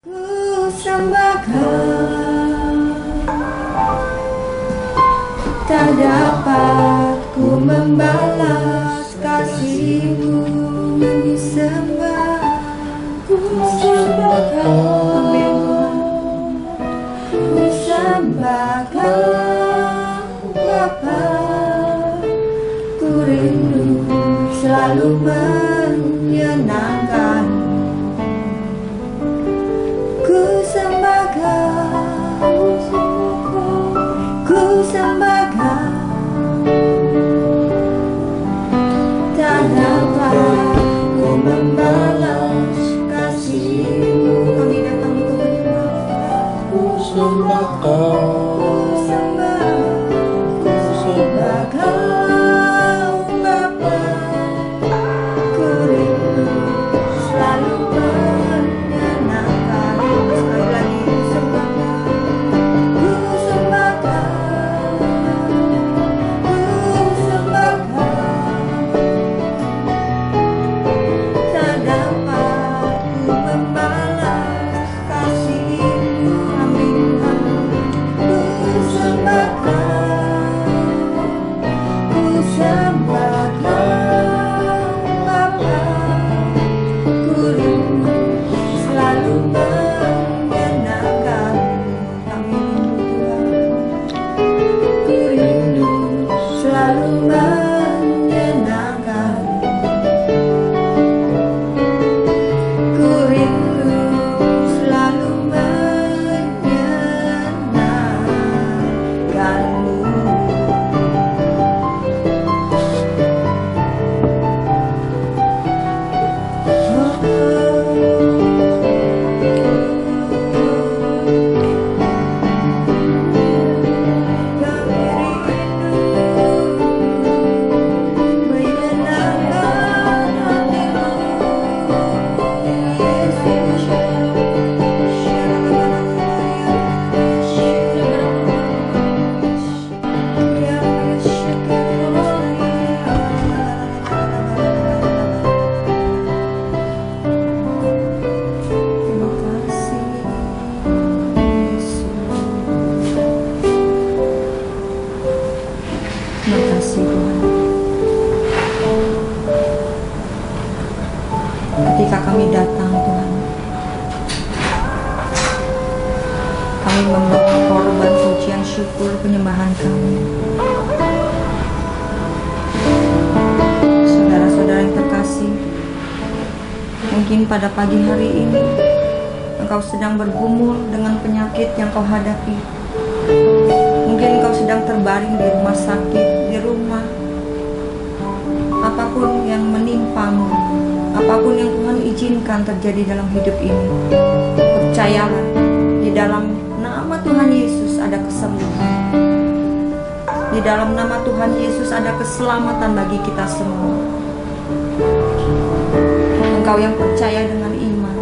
Ku sembah Kau, tak dapat ku membalas kasih-Mu yang disembah. Ku sembah Kau, ku sembah Kau Bapa, ku rindu selalu menyenangkan. Ku sembah Kau, ku sembah Kau, tak dapat ku membalas kasih-Mu. Kami datang untuk menyembah. Ku sembah Kau, ku sembah Kau Bapa, ku rindu selalu menyenangkan. Sekali lagi ku sembah Kau, ku sembah Kau, ku sembah Kau, tak dapat ku membalas kasih-Mu. Amin. Ku sembah Kau, ku sembah Kau Bapa, ku rindu selalu menyenangkan. Kami rindu Tuhan, ku rindu selalu menyenangkan. Ku rindu selalu menyenangkan-Mu. Kami rindu menyenangkan hati-Mu, Yesus. Terima kasih, Yesus. Terima kasih Tuhan. Ketika kami datang Tuhan, kami membawa korban pujian syukur penyembahan kami. Saudara-saudara yang terkasih, mungkin pada pagi hari ini engkau sedang bergumul dengan penyakit yang kau hadapi. Mungkin engkau sedang terbaring di rumah sakit, di rumah. Apapun yang menimpamu, apapun yang Tuhan izinkan terjadi dalam hidup ini, percayalah, di dalam nama Tuhan Yesus ada kesembuhan. Di dalam nama Tuhan Yesus ada keselamatan bagi kita semua. Engkau yang percaya dengan iman,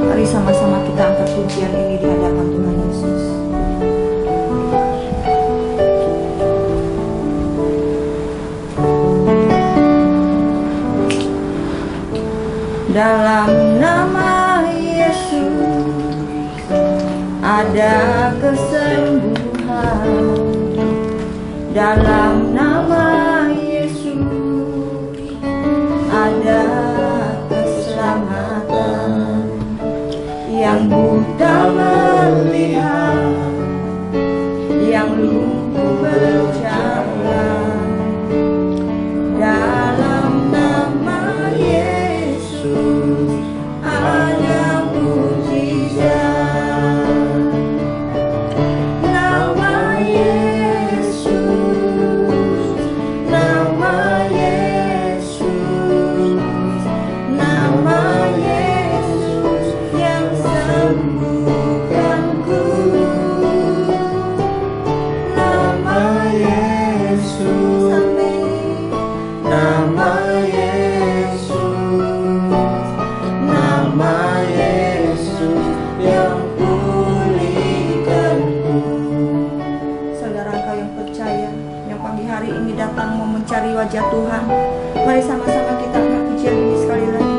mari sama-sama kita angkat pujian ini di hadapan Tuhan Yesus. Dalam nama Yesus ada kesembuhan. Dalam nama Yesus ada keselamatan. Yang buta melihat, yang lumpuh berjalan. Dalam nama Yesus ada mujizat. Nama Yesus, nama Yesus, nama Yesus yang sembuhkanku. Nama Yesus, amin. Nama Yesus yang pulihkanku. Saudara engkau yang percaya, yang pagi hari ini datang mau mencari wajah Tuhan, mari sama-sama kita angkat pujian ini sekali lagi.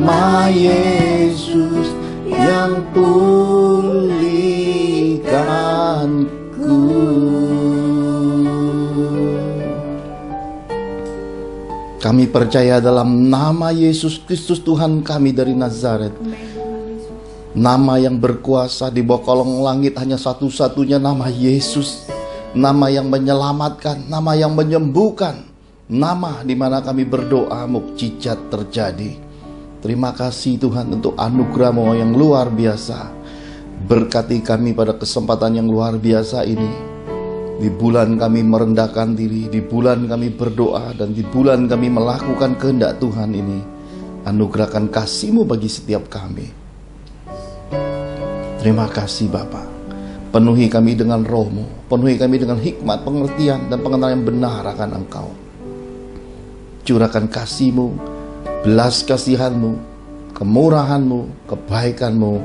nama Yesus yang pulihkanku. Kami percaya dalam nama Yesus Kristus Tuhan kami dari Nazaret. Nama yang berkuasa di bawah kolong langit, hanya satu-satunya nama Yesus. Nama yang menyelamatkan, nama yang menyembuhkan, nama di mana kami berdoa mukjizat terjadi. Terima kasih Tuhan untuk anugerah-Mu yang luar biasa. Berkati kami pada kesempatan yang luar biasa ini. Di bulan kami merendahkan diri, di bulan kami berdoa, dan di bulan kami melakukan kehendak Tuhan ini. Anugerahkan kasih-Mu bagi setiap kami. Terima kasih Bapa. Penuhi kami dengan Roh-Mu, penuhi kami dengan hikmat, pengertian, dan pengenalan yang benar akan Engkau. Curahkan kasih-Mu, belas kasihan-Mu, kemurahan-Mu, kebaikan-Mu,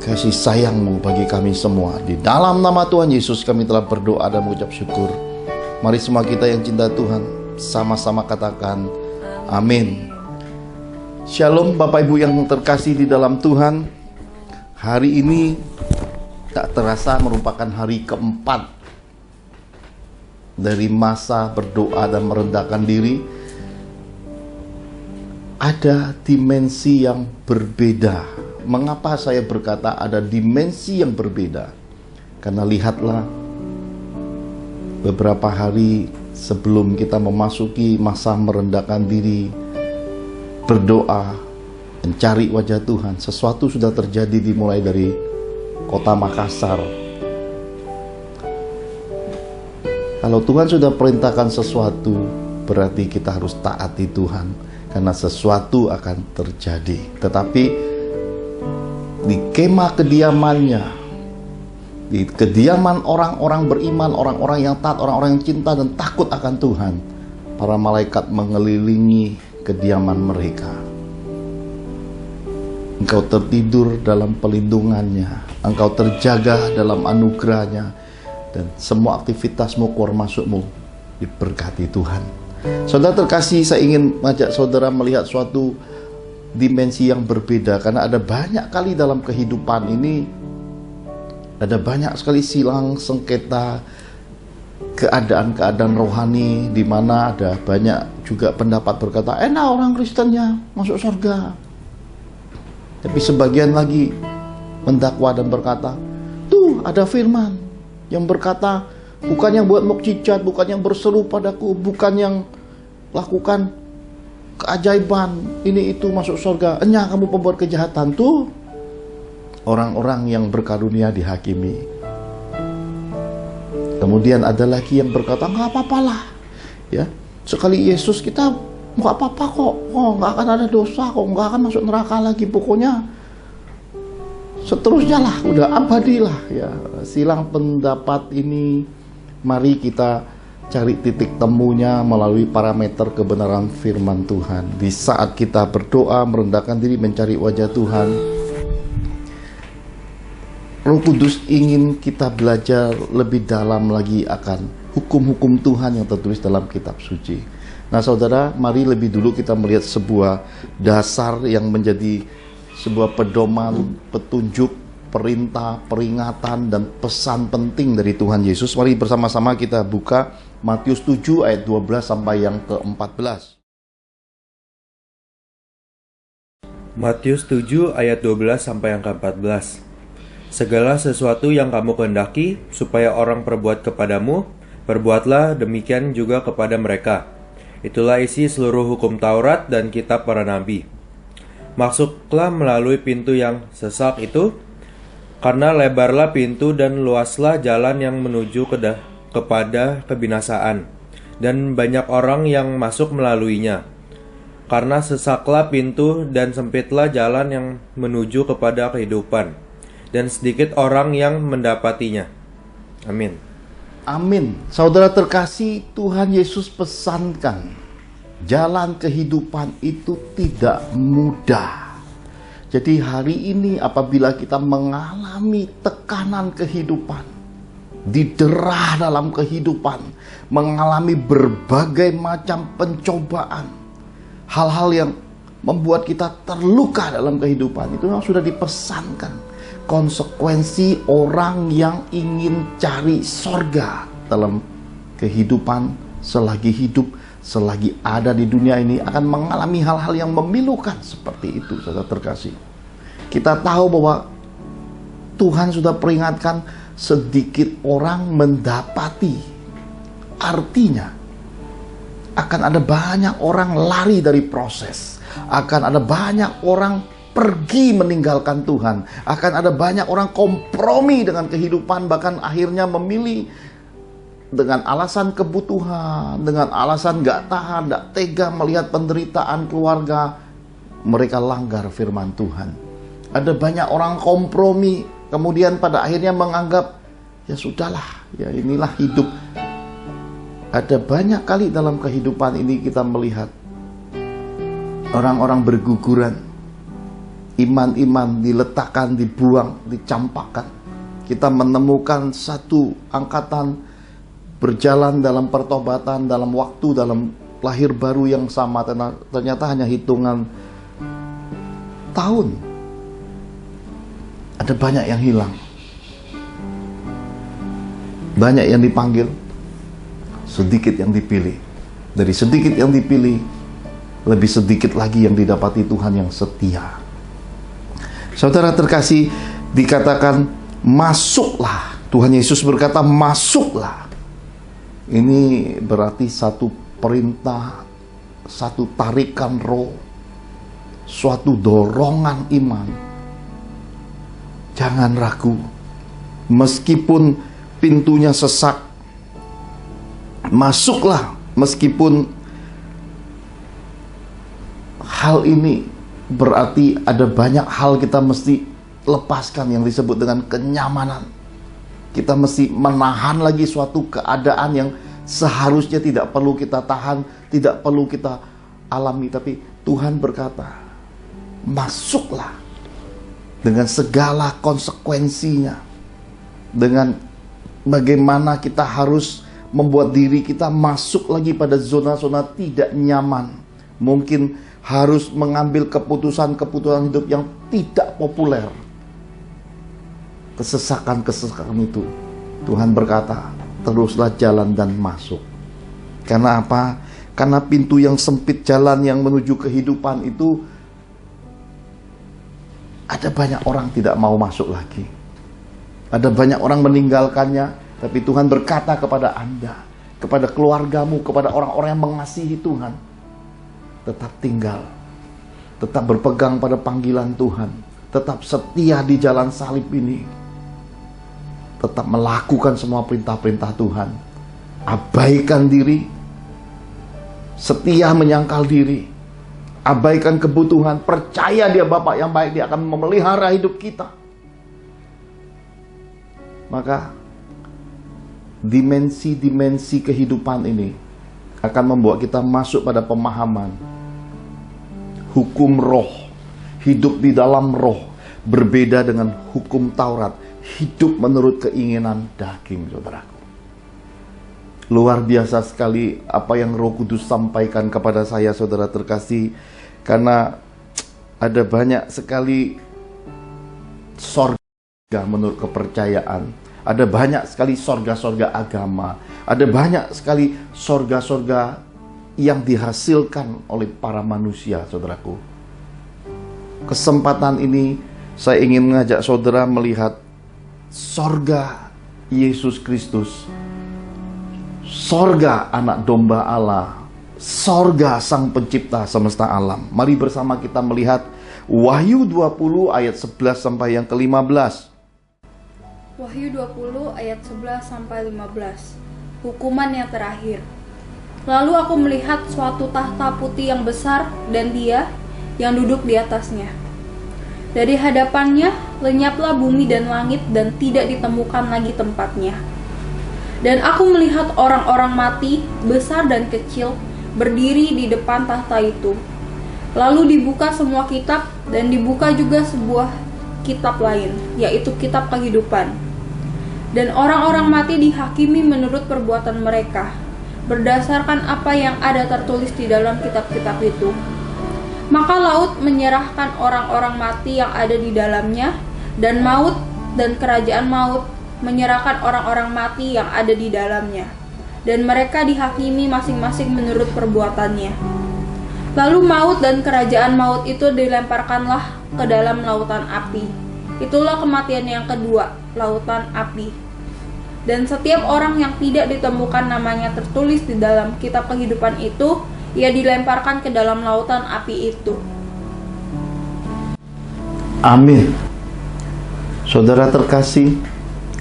kasih sayang-Mu bagi kami semua. Di dalam nama Tuhan Yesus kami telah berdoa dan mengucap syukur. Mari semua kita yang cinta Tuhan sama-sama katakan amin. Shalom Bapak Ibu yang terkasih di dalam Tuhan. Hari ini tak terasa merupakan hari keempat dari masa berdoa dan merendahkan diri. Ada dimensi yang berbeda. Mengapa saya berkata ada dimensi yang berbeda? Karena lihatlah, beberapa hari sebelum kita memasuki masa merendahkan diri, berdoa, mencari wajah Tuhan, sesuatu sudah terjadi dimulai dari kota Makassar. Kalau Tuhan sudah perintahkan sesuatu, berarti kita harus taati Tuhan, karena sesuatu akan terjadi. Tetapi di kemah kediamannya, di kediaman orang-orang beriman, orang-orang yang taat, orang-orang yang cinta dan takut akan Tuhan, para malaikat mengelilingi kediaman mereka. Engkau tertidur dalam pelindungannya, engkau terjaga dalam anugerahnya, dan semua aktivitasmu, keluar masukmu diberkati Tuhan. Saudara terkasih, saya ingin mengajak saudara melihat suatu dimensi yang berbeda, karena ada banyak kali dalam kehidupan ini, ada banyak sekali silang sengketa keadaan-keadaan rohani, di mana ada banyak juga pendapat berkata, enak orang Kristennya masuk surga. Tapi sebagian lagi mendakwa dan berkata, tuh ada firman yang berkata, bukan yang buat mukjizat, bukan yang berseru padaku, bukan yang lakukan keajaiban, ini itu masuk surga. Enyah kamu pembuat kejahatan. Tuh orang-orang yang berkarunia dihakimi. Kemudian ada lagi yang berkata, nggak apa-apalah, ya, sekali Yesus kita nggak apa-apa kok, nggak akan ada dosa kok, nggak akan masuk neraka lagi, pokoknya seterusnya lah, udah abadilah, ya. Silang pendapat ini, mari kita cari titik temunya melalui parameter kebenaran firman Tuhan. Di saat kita berdoa, merendahkan diri, mencari wajah Tuhan, Roh Kudus ingin kita belajar lebih dalam lagi akan hukum-hukum Tuhan yang tertulis dalam kitab suci. Nah saudara, mari lebih dulu kita melihat sebuah dasar yang menjadi sebuah pedoman, petunjuk, perintah, peringatan, dan pesan penting dari Tuhan Yesus. Mari bersama-sama kita buka Matius 7 ayat 12 sampai yang ke-14. Matius 7 ayat 12 sampai yang ke-14. Segala sesuatu yang kamu kehendaki supaya orang perbuat kepadamu, perbuatlah demikian juga kepada mereka. Itulah isi seluruh hukum Taurat dan kitab para nabi. Masuklah melalui pintu yang sesak itu, karena lebarlah pintu dan luaslah jalan yang menuju kepada kebinasaan, dan banyak orang yang masuk melaluinya. Karena sesaklah pintu dan sempitlah jalan yang menuju kepada kehidupan, dan sedikit orang yang mendapatinya. Amin. Amin. Saudara terkasih, Tuhan Yesus pesankan, jalan kehidupan itu tidak mudah. Jadi hari ini apabila kita mengalami tekanan kehidupan, diderah dalam kehidupan, mengalami berbagai macam pencobaan, hal-hal yang membuat kita terluka dalam kehidupan. Itu memang sudah dipesankan. Konsekuensi orang yang ingin cari sorga dalam kehidupan, selagi hidup, selagi ada di dunia ini, akan mengalami hal-hal yang memilukan seperti itu, saudara terkasih. Kita tahu bahwa Tuhan sudah peringatkan, sedikit orang mendapati. Artinya akan ada banyak orang lari dari proses, akan ada banyak orang pergi meninggalkan Tuhan, akan ada banyak orang kompromi dengan kehidupan, bahkan akhirnya memilih dengan alasan kebutuhan, dengan alasan gak tahan, gak tega melihat penderitaan keluarga, mereka langgar firman Tuhan. Ada banyak orang kompromi, kemudian pada akhirnya menganggap, ya sudahlah, ya inilah hidup. Ada banyak kali dalam kehidupan ini kita melihat orang-orang berguguran, iman-iman diletakkan, dibuang, dicampakkan. Kita menemukan satu angkatan berjalan dalam pertobatan, dalam waktu, dalam lahir baru yang sama, ternyata hanya hitungan tahun. Ada banyak yang hilang, banyak yang dipanggil, sedikit yang dipilih. Dari sedikit yang dipilih, lebih sedikit lagi yang didapati Tuhan yang setia. Saudara terkasih, dikatakan masuklah. Tuhan Yesus berkata masuklah. Ini berarti satu perintah, satu tarikan roh, suatu dorongan iman. Jangan ragu, meskipun pintunya sesak, masuklah. Meskipun hal ini berarti ada banyak hal kita mesti lepaskan yang disebut dengan kenyamanan. Kita mesti menahan lagi suatu keadaan yang seharusnya tidak perlu kita tahan, tidak perlu kita alami. Tapi Tuhan berkata, masuklah dengan segala konsekuensinya, dengan bagaimana kita harus membuat diri kita masuk lagi pada zona-zona tidak nyaman. Mungkin harus mengambil keputusan-keputusan hidup yang tidak populer. Kesesakan-kesesakan itu, Tuhan berkata, teruslah jalan dan masuk. Karena apa? Karena pintu yang sempit, jalan yang menuju kehidupan itu, ada banyak orang tidak mau masuk lagi. Ada banyak orang meninggalkannya. Tapi Tuhan berkata kepada Anda, kepada keluargamu, kepada orang-orang yang mengasihi Tuhan, tetap tinggal, tetap berpegang pada panggilan Tuhan, tetap setia di jalan salib ini, tetap melakukan semua perintah-perintah Tuhan, abaikan diri, setia menyangkal diri, abaikan kebutuhan, percaya Dia Bapa yang baik, Dia akan memelihara hidup kita. Maka dimensi-dimensi kehidupan ini akan membawa kita masuk pada pemahaman hukum roh, hidup di dalam roh, berbeda dengan hukum Taurat, hidup menurut keinginan daging, saudaraku. Luar biasa sekali apa yang Roh Kudus sampaikan kepada saya, saudara terkasih, karena ada banyak sekali sorga menurut kepercayaan. Ada banyak sekali sorga-sorga agama. Ada banyak sekali sorga-sorga yang dihasilkan oleh para manusia, saudaraku. Kesempatan ini saya ingin mengajak saudara melihat sorga Yesus Kristus, sorga anak domba Allah, sorga Sang Pencipta semesta alam. Mari bersama kita melihat Wahyu 20 ayat 11 sampai yang ke-15. Wahyu 20 ayat 11 sampai 15. Hukuman yang terakhir. Lalu aku melihat suatu tahta putih yang besar dan Dia yang duduk di atasnya. Dari hadapannya lenyaplah bumi dan langit dan tidak ditemukan lagi tempatnya. Dan aku melihat orang-orang mati, besar dan kecil, berdiri di depan tahta itu. Lalu dibuka semua kitab dan dibuka juga sebuah kitab lain, yaitu kitab kehidupan. Dan orang-orang mati dihakimi menurut perbuatan mereka, berdasarkan apa yang ada tertulis di dalam kitab-kitab itu. Maka laut menyerahkan orang-orang mati yang ada di dalamnya, dan maut dan kerajaan maut menyerahkan orang-orang mati yang ada di dalamnya, dan mereka dihakimi masing-masing menurut perbuatannya. Lalu maut dan kerajaan maut itu dilemparkanlah ke dalam lautan api. Itulah kematian yang kedua, lautan api. Dan setiap orang yang tidak ditemukan namanya tertulis di dalam kitab kehidupan itu, ia dilemparkan ke dalam lautan api itu. Amin. Saudara terkasih,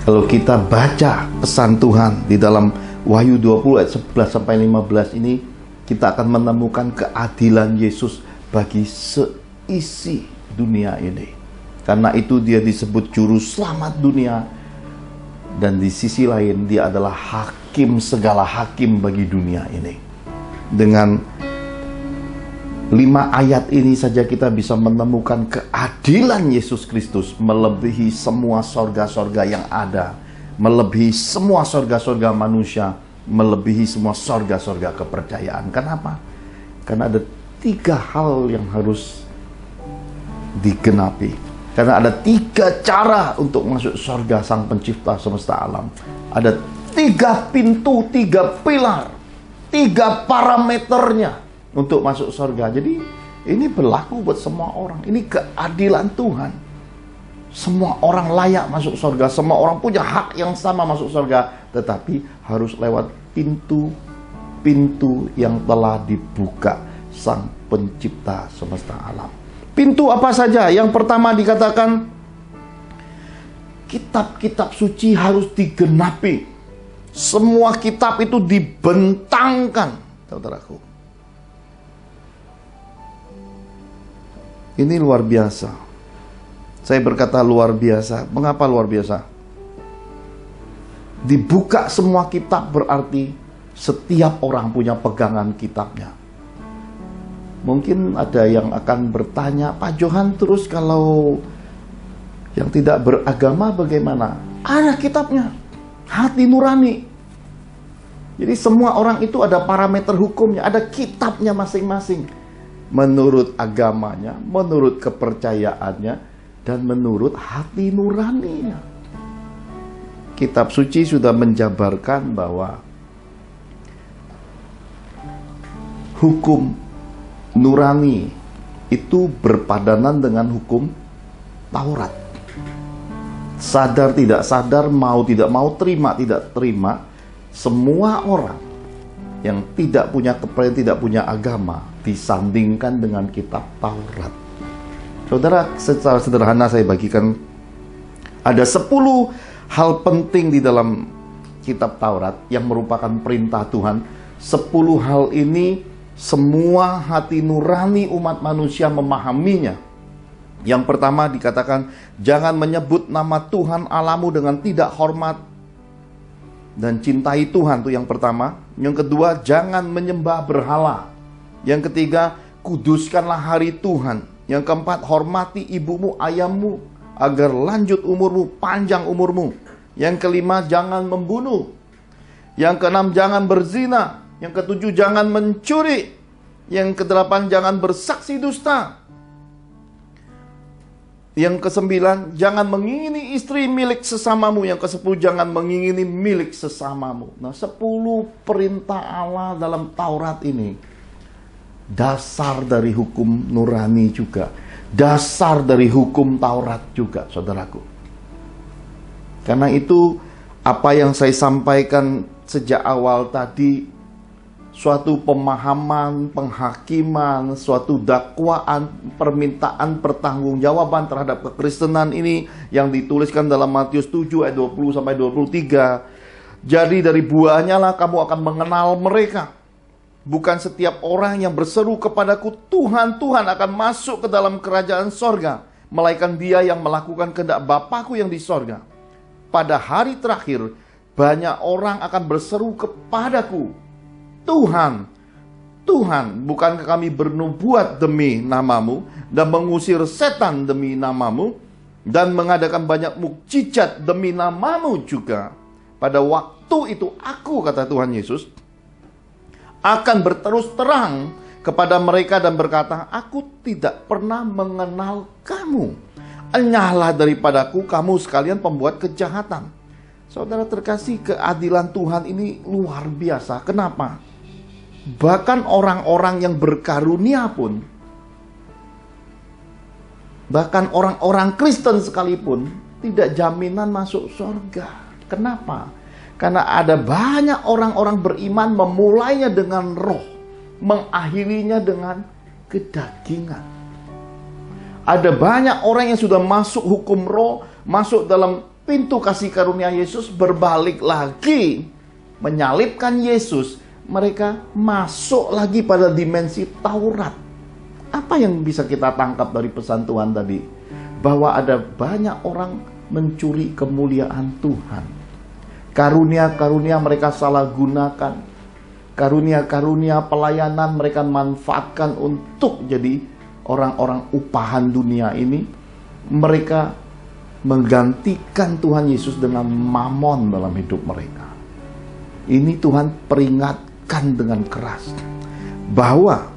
kalau kita baca pesan Tuhan di dalam Wahyu 20 ayat 11 sampai 15 ini, kita akan menemukan keadilan Yesus bagi seisi dunia ini. Karena itu dia disebut juru selamat dunia, dan di sisi lain dia adalah hakim segala hakim bagi dunia ini. Dengan 5 ayat ini saja kita bisa menemukan keadilan Yesus Kristus melebihi semua sorga-sorga yang ada, melebihi semua sorga-sorga manusia, melebihi semua sorga-sorga kepercayaan. Kenapa? Karena ada 3 hal yang harus digenapi. Karena ada 3 cara untuk masuk sorga Sang Pencipta semesta alam. Ada 3 pintu, 3 pilar, 3 parameternya untuk masuk surga. Jadi ini berlaku buat semua orang. Ini keadilan Tuhan. Semua orang layak masuk surga. Semua orang punya hak yang sama masuk surga. Tetapi harus lewat pintu-pintu yang telah dibuka Sang Pencipta semesta alam. Pintu apa saja? Yang pertama dikatakan kitab-kitab suci harus digenapi. Semua kitab itu dibentangkan, saudaraku. Ini luar biasa. Saya berkata luar biasa. Mengapa luar biasa? Dibuka semua kitab berarti setiap orang punya pegangan kitabnya. Mungkin ada yang akan bertanya, Pak Johan, terus kalau yang tidak beragama bagaimana? Ada kitabnya. Hati nurani. Jadi semua orang itu ada parameter hukumnya, ada kitabnya masing-masing. Menurut agamanya, menurut kepercayaannya, dan menurut hati nuraninya. Kitab suci sudah menjabarkan bahwa hukum nurani itu berpadanan dengan hukum Taurat. Sadar tidak sadar, mau tidak mau, terima tidak terima, semua orang yang tidak punya kepercayaan, tidak punya agama, disandingkan dengan kitab Taurat. Saudara, secara sederhana saya bagikan, ada 10 hal penting di dalam kitab Taurat yang merupakan perintah Tuhan. 10 hal ini semua hati nurani umat manusia memahaminya. Yang pertama dikatakan, jangan menyebut nama Tuhan Allahmu dengan tidak hormat dan cintai Tuhan, itu yang pertama. Yang kedua, jangan menyembah berhala. Yang ketiga, kuduskanlah hari Tuhan. Yang keempat, hormati ibumu, ayahmu, agar lanjut umurmu, panjang umurmu. Yang kelima, jangan membunuh. Yang keenam, jangan berzina. Yang ketujuh, jangan mencuri. Yang kedelapan, jangan bersaksi dusta. Yang kesembilan, jangan mengingini istri milik sesamamu. Yang kesepuluh, jangan mengingini milik sesamamu. Nah, 10 perintah Allah dalam Taurat ini dasar dari hukum nurani juga, dasar dari hukum Taurat juga, saudaraku. Karena itu, apa yang saya sampaikan sejak awal tadi, suatu pemahaman, penghakiman, suatu dakwaan, permintaan pertanggungjawaban terhadap kekristenan ini yang dituliskan dalam Matius 7 ayat 20 sampai 23. Jadi dari buahnya lah kamu akan mengenal mereka. Bukan setiap orang yang berseru kepadaku, Tuhan, Tuhan, akan masuk ke dalam kerajaan sorga, melainkan dia yang melakukan kehendak Bapakku yang di sorga. Pada hari terakhir, banyak orang akan berseru kepadaku, Tuhan, Tuhan, bukankah kami bernubuat demi namamu dan mengusir setan demi namamu dan mengadakan banyak mukjizat demi namamu juga? Pada waktu itu aku, kata Tuhan Yesus, akan berterus terang kepada mereka dan berkata, "Aku tidak pernah mengenal kamu. Enyahlah daripadaku, kamu sekalian pembuat kejahatan." Saudara terkasih, keadilan Tuhan ini luar biasa. Kenapa? Bahkan orang-orang yang berkarunia pun, bahkan orang-orang Kristen sekalipun, tidak jaminan masuk surga. Kenapa? Karena ada banyak orang-orang beriman memulainya dengan roh, mengakhirinya dengan kedagingan. Ada banyak orang yang sudah masuk hukum roh, masuk dalam pintu kasih karunia Yesus, berbalik lagi menyalibkan Yesus. Mereka masuk lagi pada dimensi Taurat. Apa yang bisa kita tangkap dari pesan Tuhan tadi? Bahwa ada banyak orang mencuri kemuliaan Tuhan. Karunia-karunia mereka salah gunakan. Karunia-karunia pelayanan mereka manfaatkan untuk jadi orang-orang upahan dunia ini. Mereka menggantikan Tuhan Yesus dengan mamon dalam hidup mereka. Ini Tuhan peringatkan dengan keras bahwa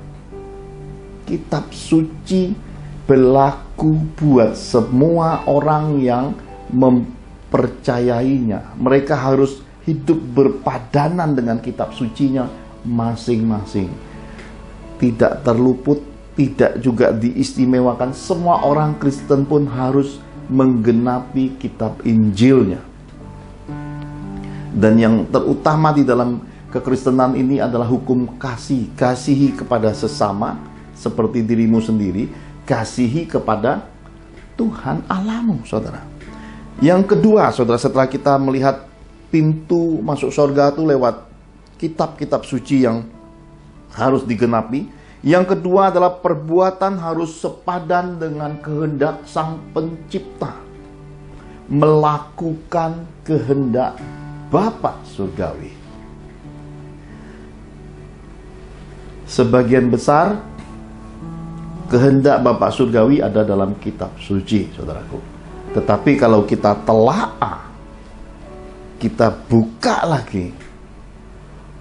kitab suci berlaku buat semua orang yang mempercayainya. Mereka harus hidup berpadanan dengan kitab sucinya masing-masing. Tidak terluput, tidak juga diistimewakan. Semua orang Kristen pun harus menggenapi kitab Injilnya. Dan yang terutama di dalam kekristenan ini adalah hukum kasih. Kasihi kepada sesama seperti dirimu sendiri. Kasihi kepada Tuhan Allahmu, saudara. Yang kedua, saudara, setelah kita melihat pintu masuk surga itu lewat kitab-kitab suci yang harus digenapi, yang kedua adalah perbuatan harus sepadan dengan kehendak Sang Pencipta. Melakukan kehendak Bapa surgawi. Sebagian besar kehendak Bapa surgawi ada dalam kitab suci, saudaraku. Tetapi kalau kita telaah, kita buka lagi,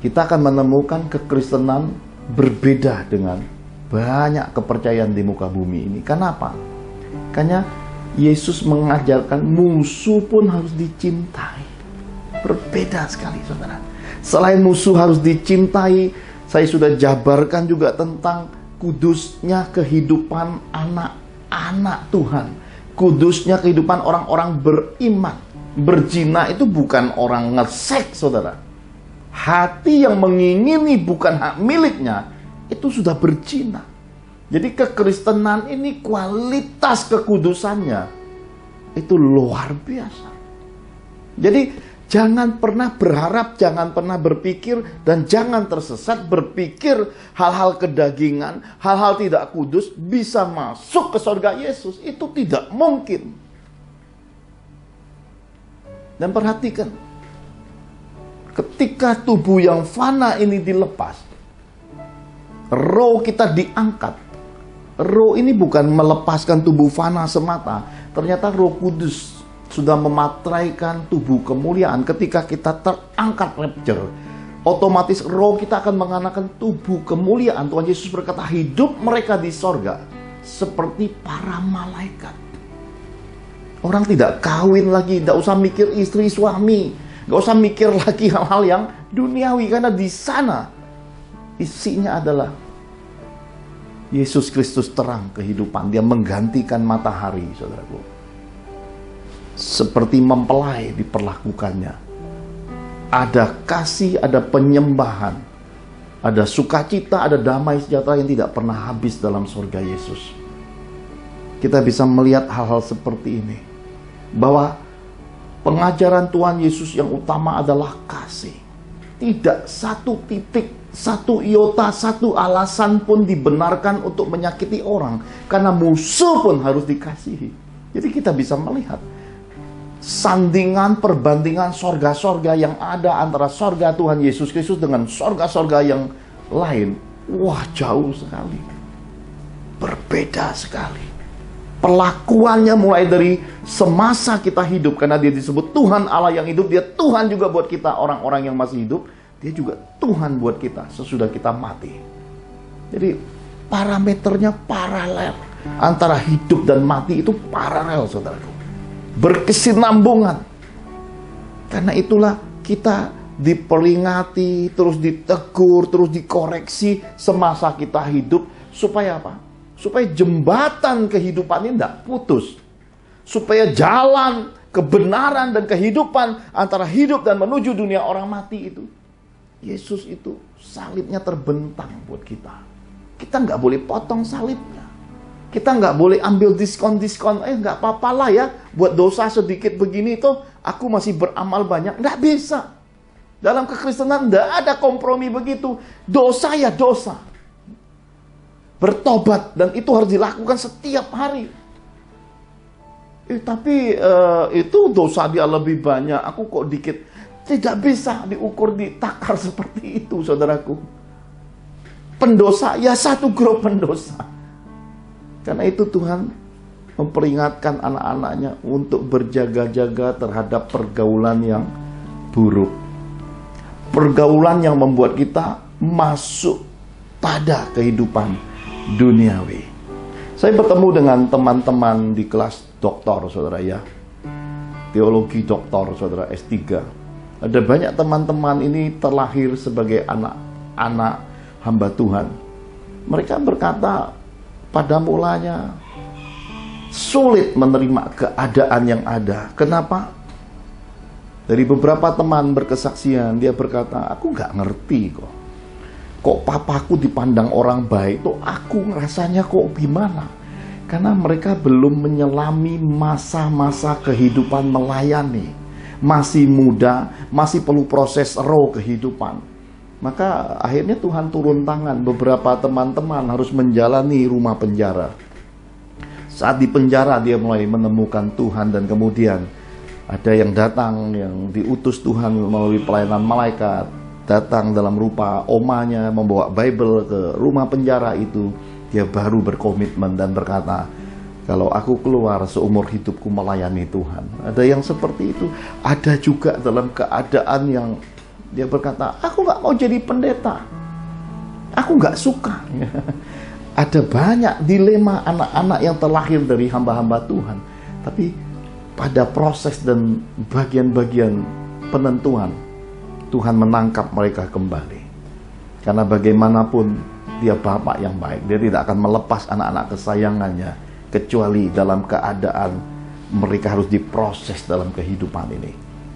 kita akan menemukan kekristenan berbeda dengan banyak kepercayaan di muka bumi ini. Kenapa? Karena Yesus mengajarkan musuh pun harus dicintai. Berbeda sekali, saudara. Selain musuh harus dicintai, saya sudah jabarkan juga tentang kudusnya kehidupan anak-anak Tuhan. Kudusnya kehidupan orang-orang beriman. Berzina itu bukan orang ngesek, saudara. Hati yang mengingini bukan hak miliknya, itu sudah berzina. Jadi kekristenan ini kualitas kekudusannya itu luar biasa. Jadi jangan pernah berharap, jangan pernah berpikir, dan jangan tersesat berpikir hal-hal kedagingan, hal-hal tidak kudus bisa masuk ke surga Yesus. Itu tidak mungkin. Dan perhatikan, ketika tubuh yang fana ini dilepas, roh kita diangkat. Roh ini bukan melepaskan tubuh fana semata. Ternyata Roh Kudus sudah mematraikan tubuh kemuliaan. Ketika kita terangkat rapture, otomatis roh kita akan mengenakan tubuh kemuliaan. Tuhan Yesus berkata, hidup mereka di sorga seperti para malaikat. Orang tidak kawin lagi, tidak usah mikir istri suami, nggak usah mikir lagi hal-hal yang duniawi, karena di sana isinya adalah Yesus Kristus terang kehidupan. Dia menggantikan matahari, saudaraku. Seperti mempelai diperlakukannya. Ada kasih, ada penyembahan, ada sukacita, ada damai sejahtera yang tidak pernah habis dalam surga Yesus. Kita bisa melihat hal-hal seperti ini. Bahwa pengajaran Tuhan Yesus yang utama adalah kasih. Tidak satu titik, satu iota, satu alasan pun dibenarkan untuk menyakiti orang. Karena musuh pun harus dikasihi. Jadi kita bisa melihat sandingan, perbandingan sorga-sorga yang ada antara sorga Tuhan Yesus Kristus dengan sorga-sorga yang lain. Wah, jauh sekali. Berbeda sekali. Perlakuannya mulai dari semasa kita hidup, karena dia disebut Tuhan Allah yang hidup. Dia Tuhan juga buat kita orang-orang yang masih hidup. Dia juga Tuhan buat kita sesudah kita mati. Jadi parameternya paralel. Antara hidup dan mati itu paralel, saudaraku. Berkesinambungan. Karena itulah kita diperingati, terus ditegur, terus dikoreksi semasa kita hidup. Supaya apa? Supaya jembatan kehidupan ini tidak putus. Supaya jalan kebenaran dan kehidupan antara hidup dan menuju dunia orang mati itu, Yesus itu salibnya terbentang buat kita. Kita nggak boleh potong salibnya. Kita nggak boleh ambil diskon-diskon. Nggak apa-apa lah ya, buat dosa sedikit begini itu aku masih beramal banyak. Nggak bisa. Dalam kekristenan nggak ada kompromi begitu. Dosa ya dosa. Bertobat, dan itu harus dilakukan setiap hari. Tapi itu dosa dia lebih banyak, aku kok dikit. Tidak bisa diukur, ditakar seperti itu, saudaraku. Pendosa ya satu grup pendosa. Karena itu Tuhan memperingatkan anak-anaknya untuk berjaga-jaga terhadap pergaulan yang buruk. Pergaulan yang membuat kita masuk pada kehidupan duniawi. Saya bertemu dengan teman-teman di kelas doktor, saudara ya. Teologi doktor, saudara, S3. Ada banyak teman-teman ini terlahir sebagai anak-anak hamba Tuhan. Mereka berkata pada mulanya sulit menerima keadaan yang ada. Kenapa? Dari beberapa teman berkesaksian, dia berkata, aku nggak ngerti kok. Kok papaku dipandang orang baik, tuh aku ngerasanya kok gimana? Karena mereka belum menyelami masa-masa kehidupan melayani. Masih muda, masih perlu proses raw kehidupan. Maka akhirnya Tuhan turun tangan. Beberapa teman-teman harus menjalani rumah penjara. Saat di penjara dia mulai menemukan Tuhan, dan kemudian ada yang datang, yang diutus Tuhan melalui pelayanan malaikat, datang dalam rupa omanya, membawa Bible ke rumah penjara itu. Dia baru berkomitmen dan berkata, kalau aku keluar seumur hidupku melayani Tuhan. Ada yang seperti itu. Ada juga dalam keadaan yang dia berkata, aku nggak mau jadi pendeta, aku nggak suka. Ada banyak dilema anak-anak yang terlahir dari hamba-hamba Tuhan. Tapi pada proses dan bagian-bagian penentuan, Tuhan menangkap mereka kembali. Karena bagaimanapun dia Bapak yang baik, dia tidak akan melepas anak-anak kesayangannya kecuali dalam keadaan mereka harus diproses dalam kehidupan ini.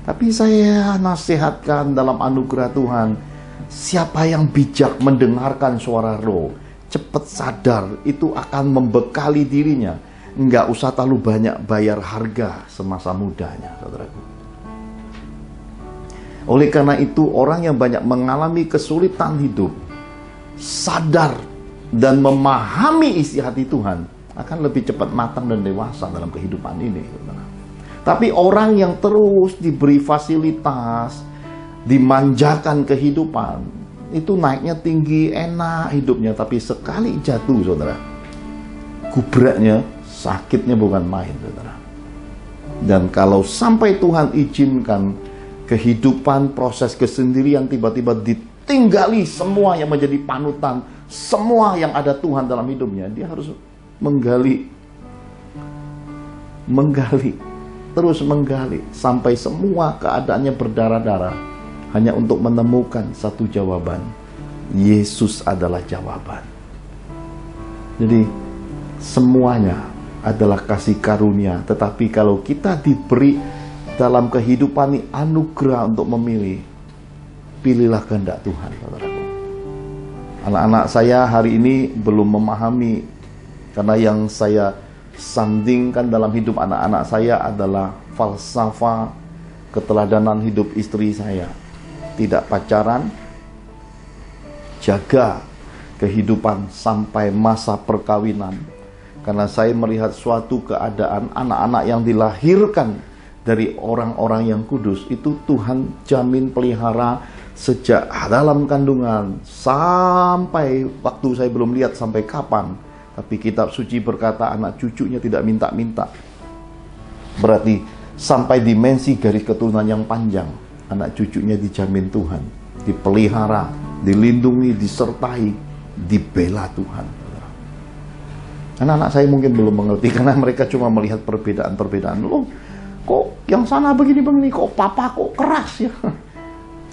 Tapi saya nasihatkan dalam anugerah Tuhan, siapa yang bijak mendengarkan suara roh, cepat sadar, itu akan membekali dirinya. Nggak usah terlalu banyak bayar harga semasa mudanya, saudaraku. Oleh karena itu, orang yang banyak mengalami kesulitan hidup, sadar dan memahami isi hati Tuhan, akan lebih cepat matang dan dewasa dalam kehidupan ini. Tapi orang yang terus diberi fasilitas, dimanjakan kehidupan, itu naiknya tinggi, enak hidupnya, tapi sekali jatuh, saudara, gubraknya, sakitnya bukan main, saudara. Dan kalau sampai Tuhan izinkan kehidupan, proses kesendirian tiba-tiba ditinggali semua yang menjadi panutan, semua yang ada Tuhan dalam hidupnya, dia harus menggali, terus menggali, sampai semua keadaannya berdarah-darah, hanya untuk menemukan satu jawaban. Yesus adalah jawaban. Jadi semuanya adalah kasih karunia. Tetapi kalau kita diberi dalam kehidupan ini anugerah untuk memilih, pilihlah kehendak Tuhan, saudaraku. Anak-anak saya hari ini belum memahami, karena yang saya sandingkan dalam hidup anak-anak saya adalah falsafah keteladanan hidup istri saya. Tidak pacaran, jaga kehidupan sampai masa perkawinan. Karena saya melihat suatu keadaan anak-anak yang dilahirkan dari orang-orang yang kudus, itu Tuhan jamin pelihara sejak dalam kandungan sampai waktu saya belum lihat sampai kapan. Tapi kitab suci berkata anak cucunya tidak minta-minta. Berarti sampai dimensi garis keturunan yang panjang, anak cucunya dijamin Tuhan, dipelihara, dilindungi, disertai. dibela Tuhan. Anak-anak saya mungkin belum mengerti karena mereka cuma melihat perbedaan-perbedaan. Loh, kok yang sana begini-begini, kok papa kok keras ya.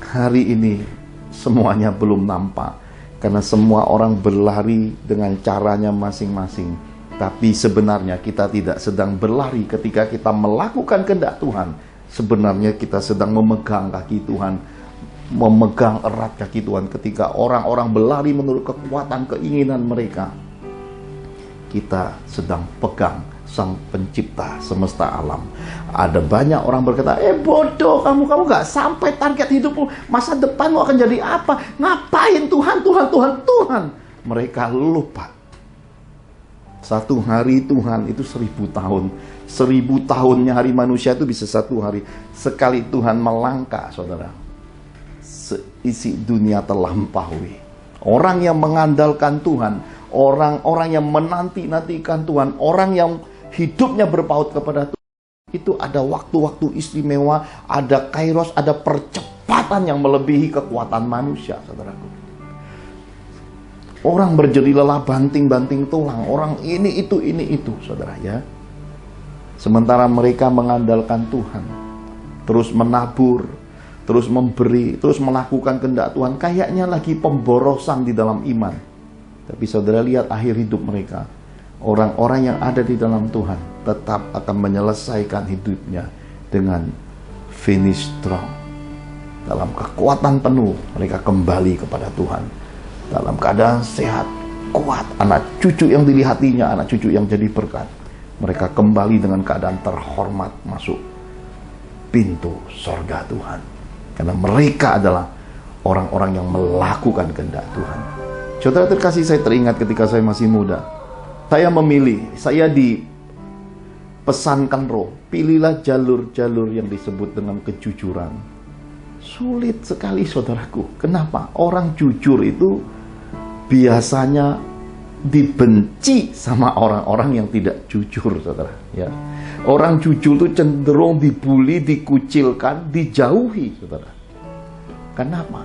Hari ini semuanya belum nampak karena semua orang berlari dengan caranya masing-masing. Tapi sebenarnya kita tidak sedang berlari ketika kita melakukan kehendak Tuhan. Sebenarnya kita sedang memegang kaki Tuhan, memegang erat kaki Tuhan. Ketika orang-orang berlari menurut kekuatan keinginan mereka, kita sedang pegang Sang Pencipta semesta alam. Ada banyak orang berkata, bodoh kamu gak sampai target hidupmu, masa depanmu akan jadi apa? Ngapain Tuhan? Mereka lupa. Satu hari Tuhan itu 1000 tahun. 1000 tahunnya hari manusia itu bisa 1 hari. Sekali Tuhan melangkah, saudara, seisi dunia terlampaui. Orang yang mengandalkan Tuhan, orang-orang yang menanti-nantikan Tuhan, orang yang hidupnya berpaut kepada Tuhan, itu ada waktu-waktu istimewa, ada kairos, ada percepatan yang melebihi kekuatan manusia, saudaraku. Orang berjeri lelah banting-banting tulang, orang ini itu, saudara ya. Sementara mereka mengandalkan Tuhan, terus menabur, terus memberi, terus melakukan kehendak Tuhan, kayaknya lagi pemborosan di dalam iman. Tapi saudara lihat akhir hidup mereka. Orang-orang yang ada di dalam Tuhan tetap akan menyelesaikan hidupnya dengan finish strong. Dalam kekuatan penuh mereka kembali kepada Tuhan. Dalam keadaan sehat, kuat, anak cucu yang dilihatinya, anak cucu yang jadi berkat. Mereka kembali dengan keadaan terhormat masuk pintu sorga Tuhan. Karena mereka adalah orang-orang yang melakukan kehendak Tuhan. Saudara terkasih, saya teringat ketika saya masih muda. Saya memilih, saya dipesankan roh, pilihlah jalur-jalur yang disebut dengan kejujuran. Sulit sekali saudaraku. Kenapa? Orang jujur itu biasanya dibenci sama orang-orang yang tidak jujur, saudara. Ya. Orang jujur itu cenderung dibully, dikucilkan, dijauhi, saudara. Kenapa?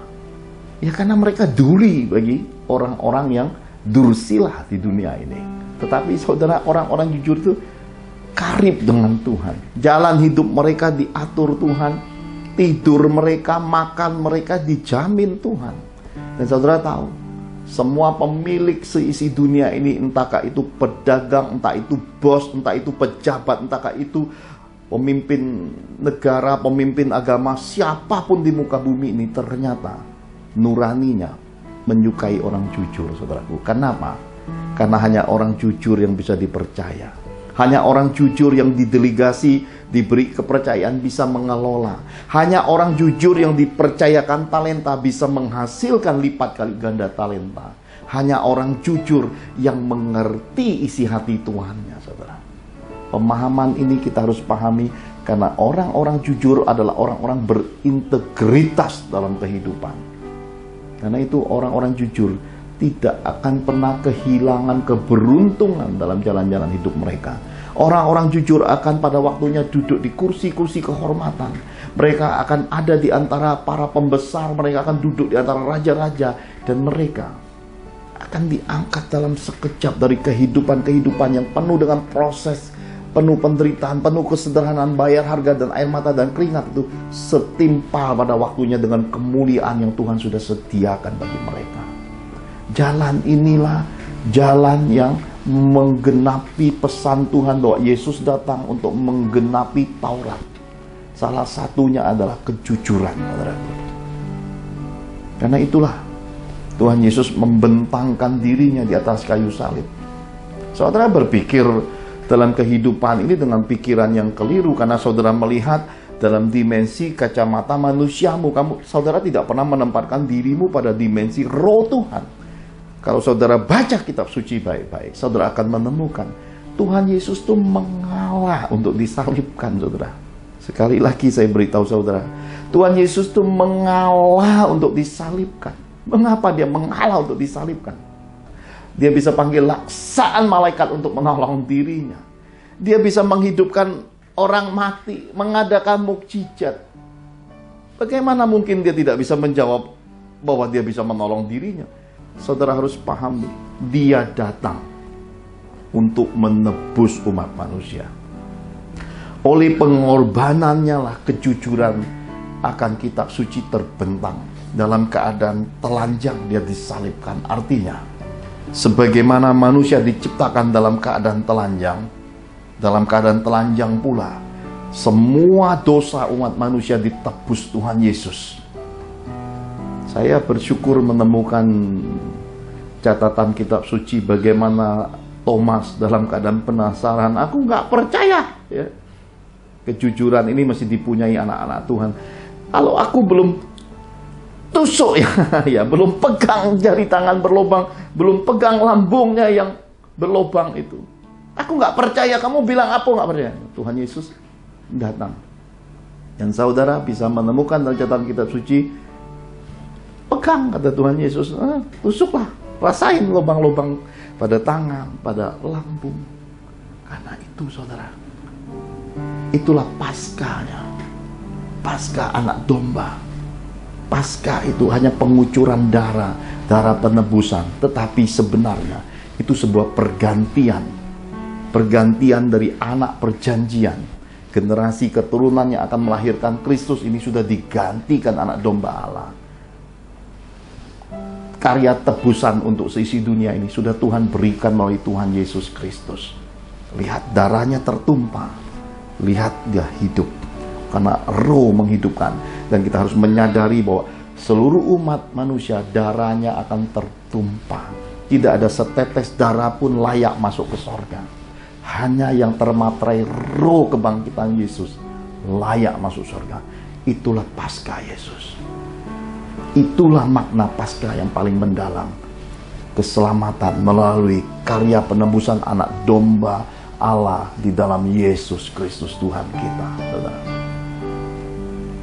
Ya karena mereka duri bagi orang-orang yang dursilah di dunia ini. Tetapi saudara, orang-orang jujur itu karib dengan Tuhan. Jalan hidup mereka diatur Tuhan. Tidur mereka, makan mereka dijamin Tuhan. Dan saudara tahu, semua pemilik seisi dunia ini, entahkah itu pedagang, entah itu bos, entah itu pejabat, entahkah itu pemimpin negara, pemimpin agama, siapapun di muka bumi ini, ternyata nuraninya menyukai orang jujur, saudaraku. Kenapa? Karena hanya orang jujur yang bisa dipercaya. Hanya orang jujur yang didelegasi, diberi kepercayaan bisa mengelola. Hanya orang jujur yang dipercayakan talenta bisa menghasilkan lipat kali ganda talenta. Hanya orang jujur yang mengerti isi hati Tuhannya, saudara. Pemahaman ini kita harus pahami karena orang-orang jujur adalah orang-orang berintegritas dalam kehidupan. Karena itu orang-orang jujur tidak akan pernah kehilangan keberuntungan dalam jalan-jalan hidup mereka. Orang-orang jujur akan pada waktunya duduk di kursi-kursi kehormatan. Mereka akan ada di antara para pembesar, mereka akan duduk di antara raja-raja, dan mereka akan diangkat dalam sekejap dari kehidupan-kehidupan yang penuh dengan proses, penuh penderitaan, penuh kesederhanaan, bayar harga dan air mata dan keringat itu setimpal pada waktunya dengan kemuliaan yang Tuhan sudah sediakan bagi mereka. Jalan inilah jalan yang menggenapi pesan Tuhan bahwa Yesus datang untuk menggenapi Taurat. Salah satunya adalah kejujuran, saudaraku. Karena itulah Tuhan Yesus membentangkan dirinya di atas kayu salib. Saudara berpikir dalam kehidupan ini dengan pikiran yang keliru karena saudara melihat dalam dimensi kacamata manusiamu. Saudara tidak pernah menempatkan dirimu pada dimensi roh Tuhan. Kalau saudara baca kitab suci baik-baik, saudara akan menemukan Tuhan Yesus itu mengalah untuk disalibkan, saudara. Sekali lagi saya beritahu saudara, Tuhan Yesus itu mengalah untuk disalibkan. Mengapa dia mengalah untuk disalibkan? Dia bisa panggil laksaan malaikat untuk menolong dirinya. Dia bisa menghidupkan orang mati, mengadakan mukjizat. Bagaimana mungkin dia tidak bisa menjawab bahwa dia bisa menolong dirinya? saudara harus pahami, Dia datang untuk menebus umat manusia. Oleh pengorbanannya lah kejujuran akan kitab suci terbentang. Dalam keadaan telanjang dia disalibkan. Artinya, sebagaimana manusia diciptakan dalam keadaan telanjang pula semua dosa umat manusia ditebus Tuhan Yesus. Saya bersyukur menemukan catatan kitab suci bagaimana Thomas dalam keadaan penasaran. Aku nggak percaya. Ya. Kejujuran ini masih dipunyai anak-anak Tuhan. Kalau aku belum tusuk ya, belum pegang jari tangan berlobang, belum pegang lambungnya yang berlobang itu, aku nggak percaya. Kamu bilang apa nggak percaya? Tuhan Yesus datang. Dan saudara bisa menemukan dalam catatan kitab suci, pegang kata Tuhan Yesus, tusuklah, rasain lubang-lubang pada tangan, pada lambung. Karena itu saudara, itulah Paskahnya, Paskah anak domba. Paskah itu hanya pengucuran darah penebusan, tetapi sebenarnya itu sebuah pergantian dari anak perjanjian. Generasi keturunan yang akan melahirkan Kristus ini sudah digantikan anak domba Allah. Karya tebusan untuk seisi dunia ini sudah Tuhan berikan melalui Tuhan Yesus Kristus. Lihat darahnya tertumpah, lihat dia hidup, karena roh menghidupkan. Dan kita harus menyadari bahwa seluruh umat manusia darahnya akan tertumpah. Tidak ada setetes darah pun layak masuk ke sorga. Hanya yang termaterai roh kebangkitan Yesus layak masuk surga. Itulah Paskah Yesus. Itulah makna Paskah yang paling mendalam. Keselamatan melalui karya penebusan anak domba Allah di dalam Yesus Kristus Tuhan kita.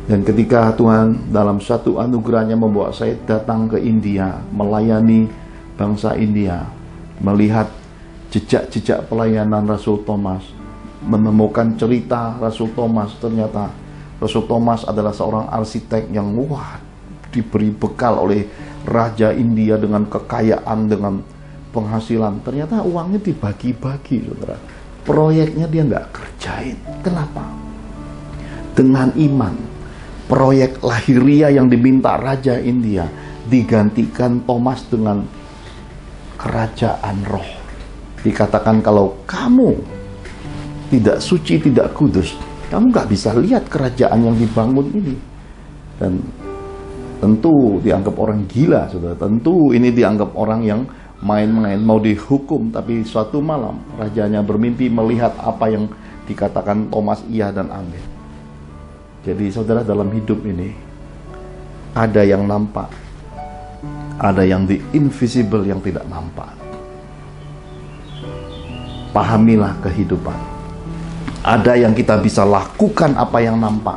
Dan ketika Tuhan dalam satu anugerahnya membawa saya datang ke India, melayani bangsa India, melihat jejak-jejak pelayanan Rasul Thomas, menemukan cerita Rasul Thomas. Ternyata Rasul Thomas adalah seorang arsitek yang diberi bekal oleh Raja India dengan kekayaan, dengan penghasilan. Ternyata uangnya dibagi-bagi, saudara. Proyeknya dia nggak kerjain. Kenapa? Dengan iman, proyek lahiriah yang diminta Raja India digantikan Thomas dengan kerajaan roh. Dikatakan kalau kamu tidak suci, tidak kudus, kamu nggak bisa lihat kerajaan yang dibangun ini. Dan tentu dianggap orang gila, saudara. Tentu ini dianggap orang yang main-main, mau dihukum. Tapi suatu malam rajanya bermimpi melihat apa yang dikatakan Thomas iya dan amin. Jadi saudara, dalam hidup ini ada yang nampak, ada yang the invisible, yang tidak nampak. Pahamilah kehidupan. Ada yang kita bisa lakukan apa yang nampak.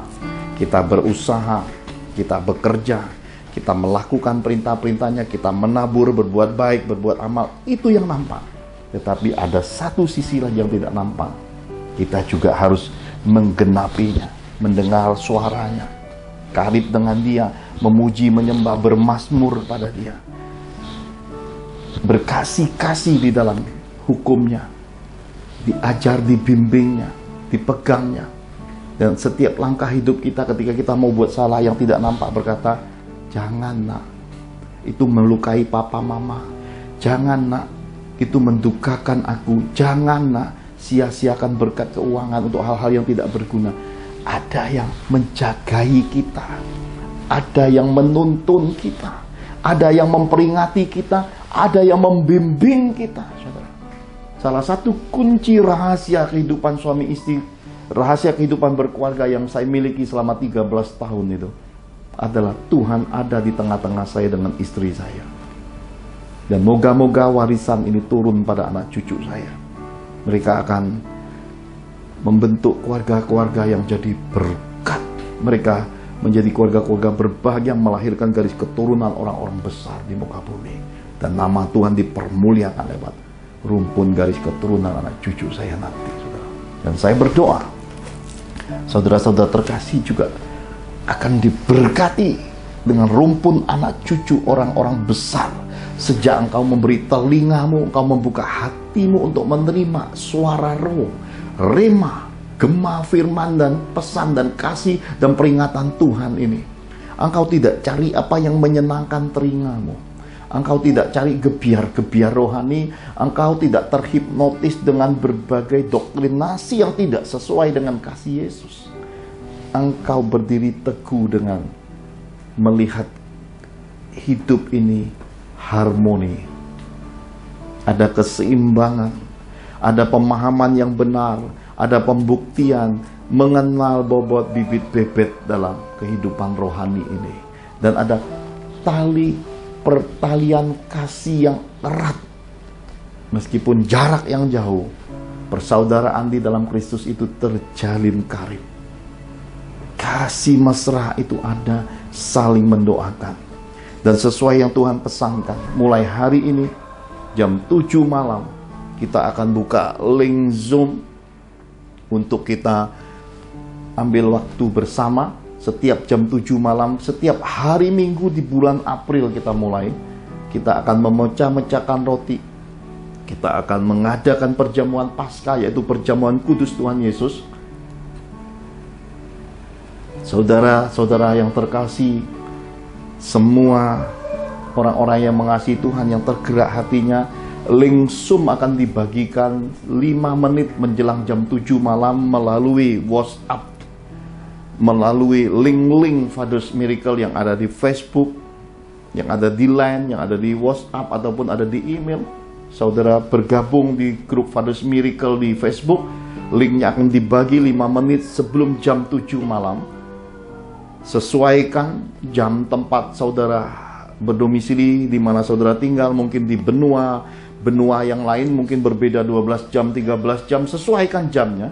Kita berusaha, kita bekerja, kita melakukan perintah-perintahnya, kita menabur, berbuat baik, berbuat amal. Itu yang nampak. Tetapi ada satu sisi lagi yang tidak nampak. Kita juga harus menggenapinya, mendengar suaranya, karib dengan dia, memuji, menyembah, bermazmur pada dia, berkasih-kasih di dalam hukumnya, diajar, dibimbingnya, dipegangnya. Dan setiap langkah hidup kita ketika kita mau buat salah yang tidak nampak, berkata, jangan nak, itu melukai papa mama. Jangan nak, itu mendukakan aku. Jangan nak, sia-siakan berkat keuangan untuk hal-hal yang tidak berguna. Ada yang menjagai kita, ada yang menuntun kita, ada yang memperingati kita, ada yang membimbing kita, saudara. Salah satu kunci rahasia kehidupan suami istri, rahasia kehidupan berkeluarga yang saya miliki selama 13 tahun itu adalah Tuhan ada di tengah-tengah saya dengan istri saya. Dan moga-moga warisan ini turun pada anak cucu saya. Mereka akan membentuk keluarga-keluarga yang jadi berkat. Mereka menjadi keluarga-keluarga berbahagia, melahirkan garis keturunan orang-orang besar di muka bumi. Dan nama Tuhan dipermuliakan lewat rumpun garis keturunan anak cucu saya nanti, saudara. Dan saya berdoa, saudara-saudara terkasih juga akan diberkati dengan rumpun anak cucu orang-orang besar, Sejak engkau memberi telingamu, engkau membuka hatimu untuk menerima suara roh, rema, gema firman dan pesan dan kasih dan peringatan Tuhan ini. Engkau tidak cari apa yang menyenangkan telingamu. Engkau tidak cari gebiar-gebiar rohani. Engkau tidak terhipnotis dengan berbagai doktrinasi yang tidak sesuai dengan kasih Yesus. Engkau berdiri teguh dengan melihat hidup ini harmoni. Ada keseimbangan, ada pemahaman yang benar, ada pembuktian, mengenal bobot bibit bebet dalam kehidupan rohani ini. Dan ada tali pertalian kasih yang erat. Meskipun jarak yang jauh, persaudaraan di dalam Kristus itu terjalin karib. Kasih mesra itu ada, saling mendoakan. Dan sesuai yang Tuhan pesankan, mulai hari ini jam 7 malam kita akan buka link Zoom untuk kita ambil waktu bersama. Setiap jam 7 malam, setiap hari Minggu di bulan April kita mulai. Kita akan memecah-mecahkan roti. Kita akan mengadakan perjamuan Paskah, yaitu perjamuan kudus Tuhan Yesus. Saudara-saudara yang terkasih, semua orang-orang yang mengasihi Tuhan, yang tergerak hatinya, link Zoom akan dibagikan 5 menit menjelang jam 7 malam melalui WhatsApp, melalui link-link Father's Miracle yang ada di Facebook, yang ada di Line, yang ada di WhatsApp, ataupun ada di email. Saudara bergabung di grup Father's Miracle di Facebook, linknya akan dibagi 5 menit sebelum jam 7 malam. Sesuaikan jam tempat saudara berdomisili, di mana saudara tinggal, mungkin di benua yang lain mungkin berbeda 12 jam, 13 jam, sesuaikan jamnya.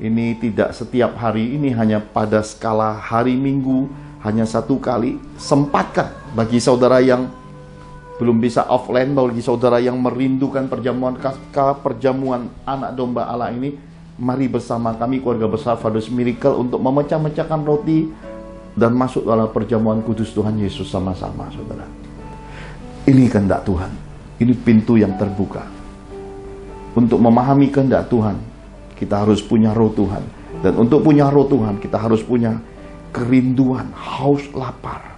Ini tidak setiap hari, ini hanya pada skala hari Minggu, hanya 1 kali. Sempatkan bagi saudara yang belum bisa offline, bagi saudara yang merindukan perjamuan Paskah, perjamuan anak domba Allah ini, mari bersama kami keluarga besar Father's Miracle untuk memecah-mecahkan roti dan masuk dalam perjamuan kudus Tuhan Yesus sama-sama, saudara. Ini kehendak Tuhan. Ini pintu yang terbuka. Untuk memahami kehendak Tuhan, kita harus punya roh Tuhan. Dan untuk punya roh Tuhan, kita harus punya kerinduan, haus, lapar.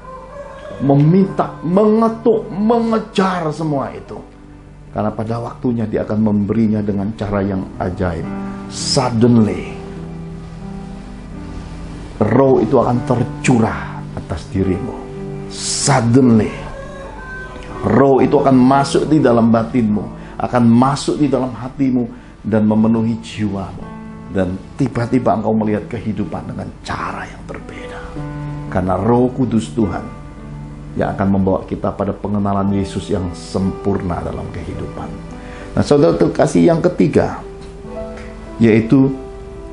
Meminta, mengetuk, mengejar semua itu. Karena pada waktunya dia akan memberinya dengan cara yang ajaib. Suddenly, roh itu akan tercurah atas dirimu. Suddenly, roh itu akan masuk di dalam batinmu, akan masuk di dalam hatimu dan memenuhi jiwamu. Dan tiba-tiba engkau melihat kehidupan dengan cara yang berbeda. Karena Roh Kudus Tuhan yang akan membawa kita pada pengenalan Yesus yang sempurna dalam kehidupan. Nah, saudara terkasih, yang ketiga yaitu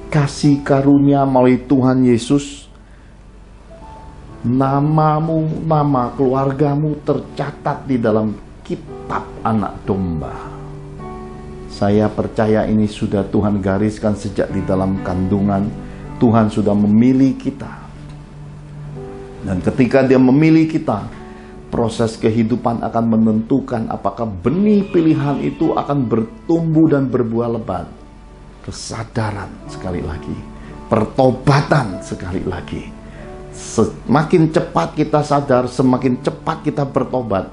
kasih karunia melalui Tuhan Yesus. Namamu, nama keluargamu tercatat di dalam kitab anak domba. Saya percaya ini sudah Tuhan gariskan sejak di dalam kandungan. Tuhan sudah memilih kita. Dan ketika dia memilih kita, proses kehidupan akan menentukan apakah benih pilihan itu akan bertumbuh dan berbuah lebat. Kesadaran sekali lagi, pertobatan sekali lagi. Semakin cepat kita sadar, semakin cepat kita bertobat,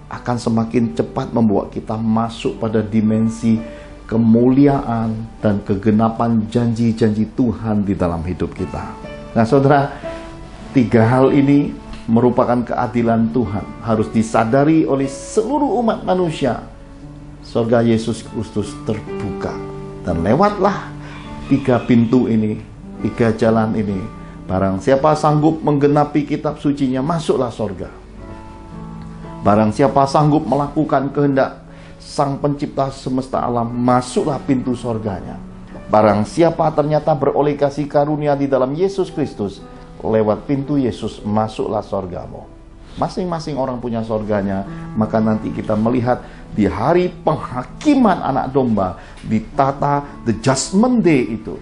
akan semakin cepat membawa kita masuk pada dimensi kemuliaan dan kegenapan janji-janji Tuhan di dalam hidup kita. Nah, saudara, 3 hal ini merupakan keadilan Tuhan, harus disadari oleh seluruh umat manusia. Surga Yesus Kristus terbuka, dan lewatlah 3 pintu ini, 3 jalan ini. Barang siapa sanggup menggenapi kitab sucinya, masuklah surga. Barang siapa sanggup melakukan kehendak Sang Pencipta semesta alam, masuklah pintu surganya. Barang siapa ternyata beroleh kasih karunia di dalam Yesus Kristus, lewat pintu Yesus masuklah surgamu. Masing-masing orang punya surganya. Maka nanti kita melihat di hari penghakiman anak domba, ditata the judgment day itu,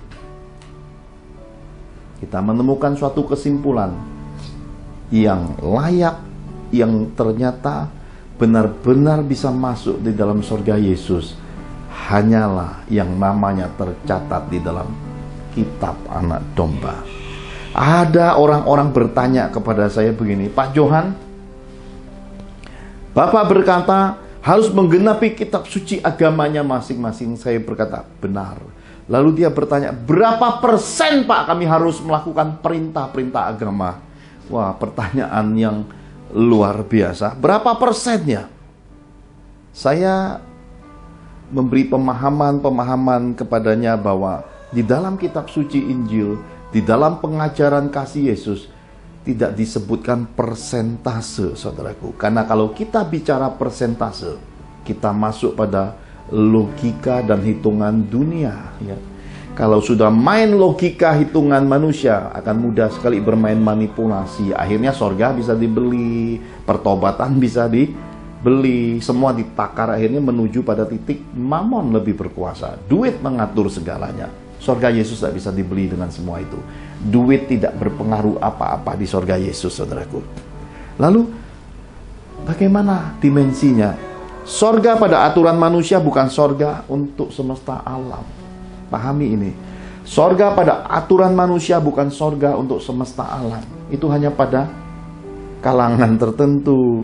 kita menemukan suatu kesimpulan yang layak, yang ternyata benar-benar bisa masuk di dalam surga Yesus hanyalah yang namanya tercatat di dalam kitab Anak Domba. Ada orang-orang bertanya kepada saya begini, Pak Johan, Bapak berkata harus menggenapi kitab suci agamanya masing-masing. Saya berkata, benar. Lalu dia bertanya, berapa persen Pak kami harus melakukan perintah-perintah agama? Wah, pertanyaan yang luar biasa. Berapa persennya? Saya memberi pemahaman kepadanya bahwa di dalam kitab suci Injil, di dalam pengajaran kasih Yesus, tidak disebutkan persentase, saudaraku. Karena kalau kita bicara persentase, kita masuk pada logika dan hitungan dunia, ya. Kalau sudah main logika hitungan manusia, akan mudah sekali bermain manipulasi. Akhirnya sorga bisa dibeli, pertobatan bisa dibeli, semua ditakar, akhirnya menuju pada titik mamon lebih berkuasa. Duit mengatur segalanya. Sorga Yesus tidak bisa dibeli dengan semua itu. Duit tidak berpengaruh apa-apa di sorga Yesus, saudaraku. Lalu, bagaimana dimensinya? Sorga pada aturan manusia bukan sorga untuk semesta alam. Pahami ini. Sorga pada aturan manusia bukan sorga untuk semesta alam. Itu hanya pada kalangan tertentu.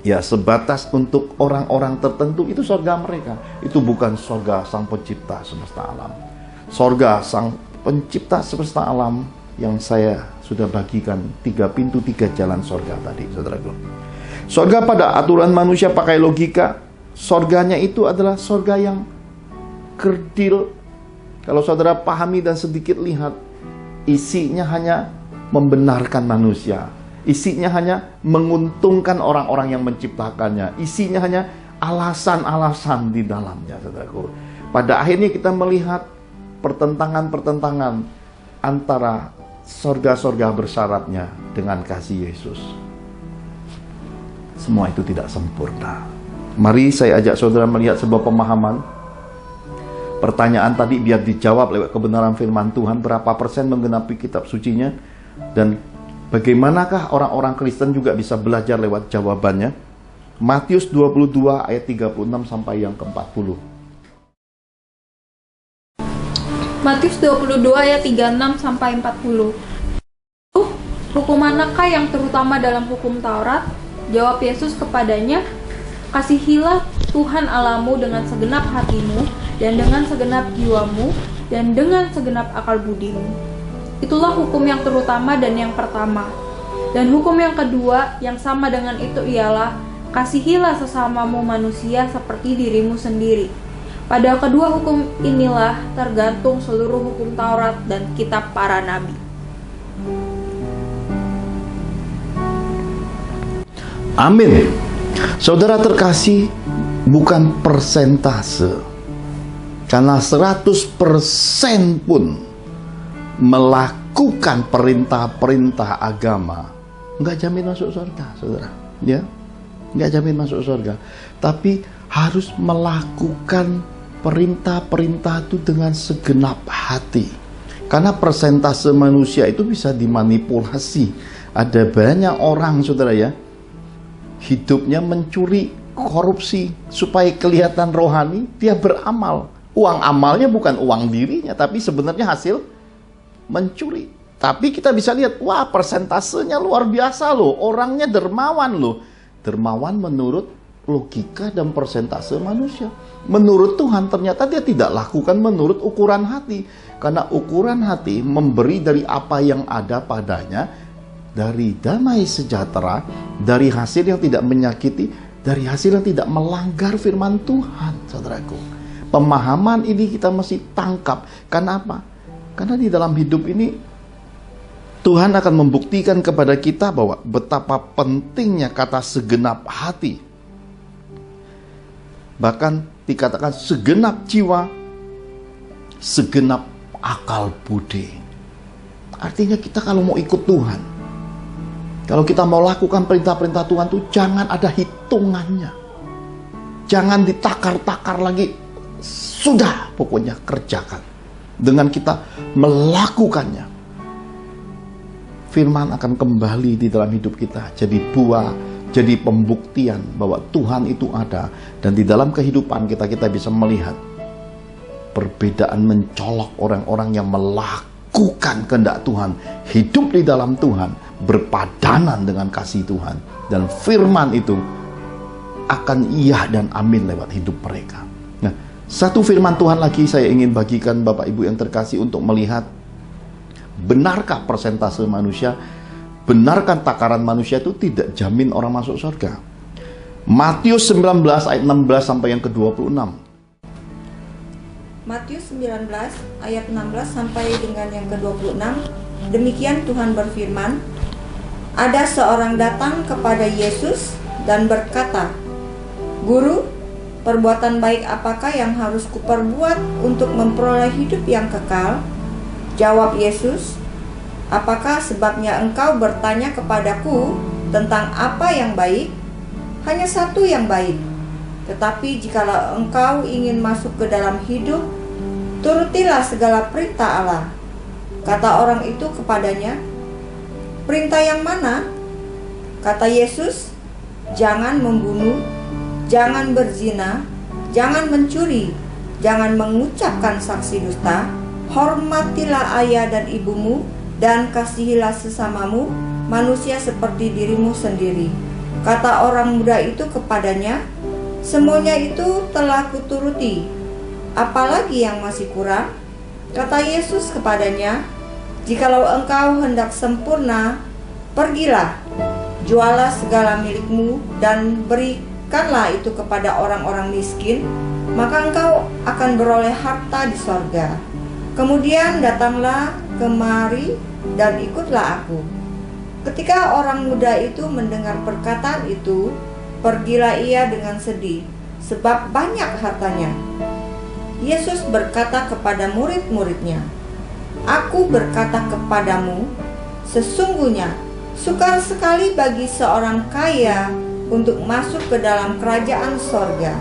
Ya, sebatas untuk orang-orang tertentu, itu sorga mereka. Itu bukan sorga Sang Pencipta semesta alam. Sorga Sang Pencipta semesta alam yang saya sudah bagikan 3 pintu 3 jalan sorga tadi, saudaraku. Sorga pada aturan manusia pakai logika. Sorganya itu adalah sorga yang kerdil. Kalau saudara pahami dan sedikit lihat, isinya hanya membenarkan manusia. Isinya hanya menguntungkan orang-orang yang menciptakannya. Isinya hanya alasan-alasan di dalamnya, saudaraku. Pada akhirnya kita melihat pertentangan-pertentangan antara sorga-sorga bersyaratnya dengan kasih Yesus. Semua itu tidak sempurna. Mari saya ajak saudara melihat sebuah pemahaman. Pertanyaan tadi biar dijawab lewat kebenaran firman Tuhan. Berapa persen menggenapi kitab sucinya? Dan bagaimanakah orang-orang Kristen juga bisa belajar lewat jawabannya? Matius 22 ayat 36 sampai yang ke-40. Matius 22 ayat 36 sampai 40. Hukum manakah yang terutama dalam hukum Taurat? Jawab Yesus kepadanya, kasihilah Tuhan Allahmu dengan segenap hatimu, dan dengan segenap jiwamu, dan dengan segenap akal budimu. Itulah hukum yang terutama dan yang pertama. Dan hukum yang kedua yang sama dengan itu ialah, kasihilah sesamamu manusia seperti dirimu sendiri. Pada kedua hukum inilah tergantung seluruh hukum Taurat dan kitab para nabi. Amin. Saudara terkasih, bukan persentase. Karena 100% pun melakukan perintah-perintah agama, nggak jamin masuk surga, saudara. Ya, nggak jamin masuk surga. Tapi harus melakukan perintah-perintah itu dengan segenap hati. Karena persentase manusia itu bisa dimanipulasi. Ada banyak orang, saudara ya, hidupnya mencuri, korupsi, supaya kelihatan rohani, dia beramal. Uang amalnya bukan uang dirinya, tapi sebenarnya hasil mencuri. Tapi kita bisa lihat, wah persentasenya luar biasa loh, orangnya dermawan loh. Dermawan menurut logika dan persentase manusia. Menurut Tuhan ternyata dia tidak lakukan menurut ukuran hati. Karena ukuran hati memberi dari apa yang ada padanya, dari damai sejahtera, dari hasil yang tidak menyakiti, dari hasil yang tidak melanggar firman Tuhan, saudaraku. Pemahaman ini kita mesti tangkap. Karena apa? Karena di dalam hidup ini Tuhan akan membuktikan kepada kita bahwa betapa pentingnya kata segenap hati. Bahkan dikatakan segenap jiwa, segenap akal budi. Artinya kita kalau mau ikut Tuhan, kalau kita mau lakukan perintah-perintah Tuhan tuh jangan ada hitungannya. Jangan ditakar-takar lagi. Sudah, pokoknya kerjakan. Dengan kita melakukannya, firman akan kembali di dalam hidup kita. Jadi buah jadi pembuktian bahwa Tuhan itu ada. Dan di dalam kehidupan kita bisa melihat perbedaan mencolok orang-orang yang melakukan kehendak Tuhan, hidup di dalam Tuhan, berpadanan dengan kasih Tuhan. Dan firman itu akan iya dan amin lewat hidup mereka. Nah, satu firman Tuhan lagi saya ingin bagikan Bapak Ibu yang terkasih untuk melihat benarkah persentase manusia, benarkah takaran manusia itu tidak jamin orang masuk surga. Matius 19 ayat 16 sampai yang ke-26. Matius 19 ayat 16 sampai dengan yang ke-26. Demikian Tuhan berfirman, ada seorang datang kepada Yesus dan berkata, Guru, perbuatan baik apakah yang harus kuperbuat untuk memperoleh hidup yang kekal? Jawab Yesus, apakah sebabnya engkau bertanya kepadaku tentang apa yang baik? Hanya satu yang baik. Tetapi jikalau engkau ingin masuk ke dalam hidup, turutilah segala perintah Allah. Kata orang itu kepadanya, perintah yang mana? Kata Yesus, jangan membunuh, jangan berzina, jangan mencuri, jangan mengucapkan saksi dusta, hormatilah ayah dan ibumu, dan kasihilah sesamamu, manusia seperti dirimu sendiri. Kata orang muda itu kepadanya, semuanya itu telah kuturuti, apalagi yang masih kurang? Kata Yesus kepadanya, jikalau engkau hendak sempurna, pergilah, jualah segala milikmu dan berikanlah itu kepada orang-orang miskin, maka engkau akan beroleh harta di sorga. Kemudian datanglah kemari dan ikutlah aku. Ketika orang muda itu mendengar perkataan itu, pergilah ia dengan sedih, sebab banyak hartanya. Yesus berkata kepada murid-muridnya, Aku berkata kepadamu, sesungguhnya sukar sekali bagi seorang kaya untuk masuk ke dalam kerajaan sorga.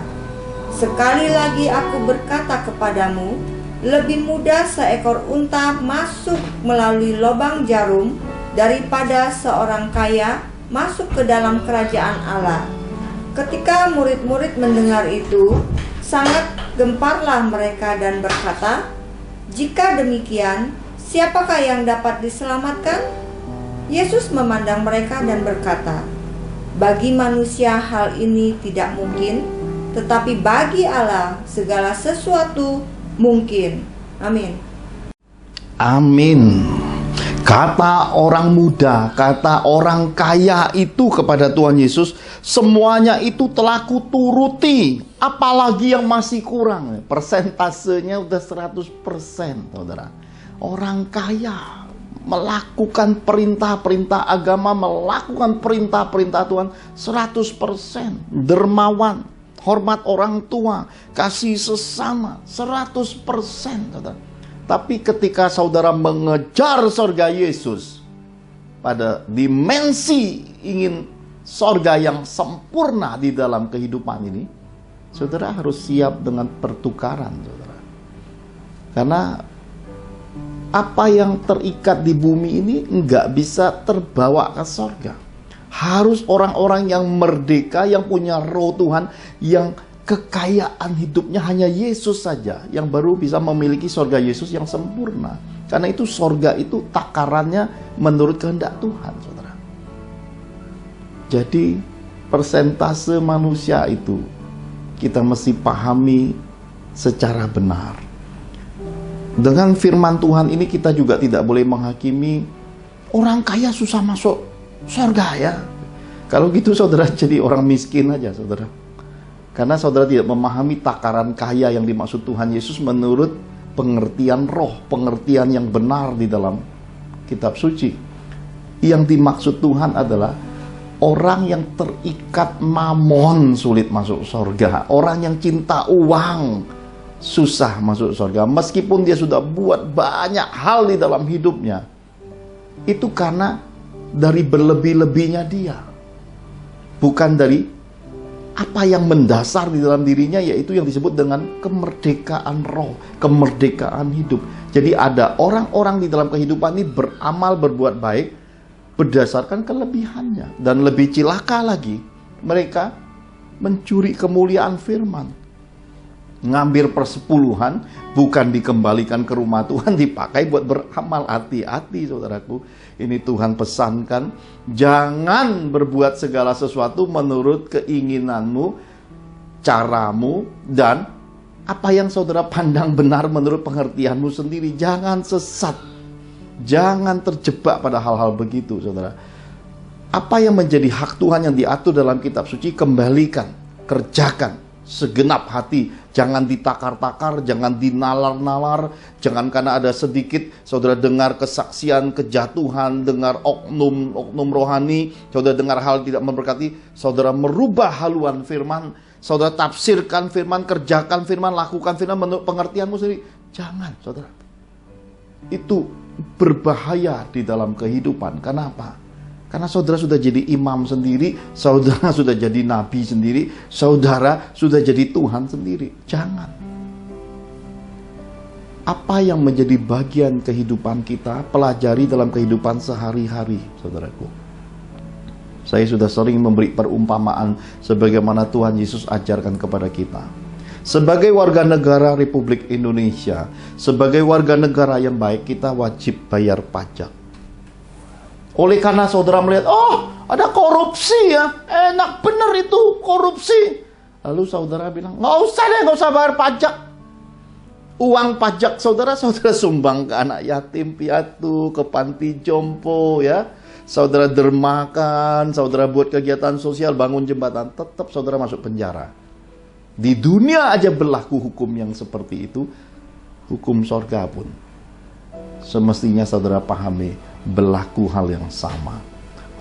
Sekali lagi aku berkata kepadamu, lebih mudah seekor unta masuk melalui lubang jarum daripada seorang kaya masuk ke dalam kerajaan Allah. Ketika murid-murid mendengar itu, sangat gemparlah mereka dan berkata, jika demikian, siapakah yang dapat diselamatkan? Yesus memandang mereka dan berkata, bagi manusia hal ini tidak mungkin, tetapi bagi Allah segala sesuatu mungkin. Amin. Amin. Kata orang muda, kata orang kaya itu kepada Tuhan Yesus, semuanya itu telah kuturuti, apalagi yang masih kurang. Persentasenya udah 100%, saudara. Orang kaya melakukan perintah-perintah agama, melakukan perintah-perintah Tuhan 100%. Dermawan, hormat orang tua, kasih sesama 100%, saudara. Tapi ketika saudara mengejar sorga Yesus, pada dimensi ingin sorga yang sempurna di dalam kehidupan ini, saudara harus siap dengan pertukaran, saudara. Karena apa yang terikat di bumi ini nggak bisa terbawa ke sorga. Harus orang-orang yang merdeka, yang punya roh Tuhan, yang kekayaan hidupnya hanya Yesus saja yang baru bisa memiliki sorga Yesus yang sempurna. Karena itu sorga itu takarannya menurut kehendak Tuhan, saudara. Jadi persentase manusia itu kita mesti pahami secara benar. Dengan firman Tuhan ini kita juga tidak boleh menghakimi orang kaya susah masuk sorga ya. Kalau gitu saudara jadi orang miskin aja, saudara. Karena saudara tidak memahami takaran kaya yang dimaksud Tuhan Yesus menurut pengertian roh, pengertian yang benar di dalam kitab suci. Yang dimaksud Tuhan adalah orang yang terikat mamon sulit masuk surga. Orang yang cinta uang susah masuk surga. Meskipun dia sudah buat banyak hal di dalam hidupnya, itu karena dari berlebih-lebihnya dia, bukan dari apa yang mendasar di dalam dirinya, yaitu yang disebut dengan kemerdekaan roh, kemerdekaan hidup. Jadi ada orang-orang di dalam kehidupan ini beramal, berbuat baik, berdasarkan kelebihannya. Dan lebih cilaka lagi, mereka mencuri kemuliaan firman. Ngambil persepuluhan, bukan dikembalikan ke rumah Tuhan, dipakai buat beramal. Hati-hati saudaraku. Ini Tuhan pesankan, jangan berbuat segala sesuatu menurut keinginanmu, caramu, dan apa yang saudara pandang benar menurut pengertianmu sendiri. Jangan sesat, jangan terjebak pada hal-hal begitu, saudara. Apa yang menjadi hak Tuhan yang diatur dalam kitab suci, kembalikan, kerjakan segenap hati. Jangan ditakar-takar, jangan dinalar-nalar. Jangan karena ada sedikit saudara dengar kesaksian kejatuhan, dengar oknum rohani, saudara dengar hal tidak memberkati, saudara merubah haluan firman, saudara tafsirkan firman, kerjakan firman, lakukan firman menurut pengertianmu sendiri. Jangan, saudara. Itu berbahaya di dalam kehidupan. Kenapa? Karena saudara sudah jadi imam sendiri, saudara sudah jadi nabi sendiri, saudara sudah jadi Tuhan sendiri. Jangan. Apa yang menjadi bagian kehidupan kita, pelajari dalam kehidupan sehari-hari, saudaraku. Saya sudah sering memberi perumpamaan sebagaimana Tuhan Yesus ajarkan kepada kita. Sebagai warga negara Republik Indonesia, sebagai warga negara yang baik, kita wajib bayar pajak. Oleh karena saudara melihat, oh ada korupsi ya, enak bener itu korupsi. Lalu saudara bilang, nggak usah bayar pajak. Uang pajak saudara sumbang ke anak yatim piatu, ke panti jompo ya. Saudara dermakan, saudara buat kegiatan sosial, bangun jembatan, tetap saudara masuk penjara. Di dunia aja berlaku hukum yang seperti itu, hukum sorga pun semestinya saudara pahami berlaku hal yang sama.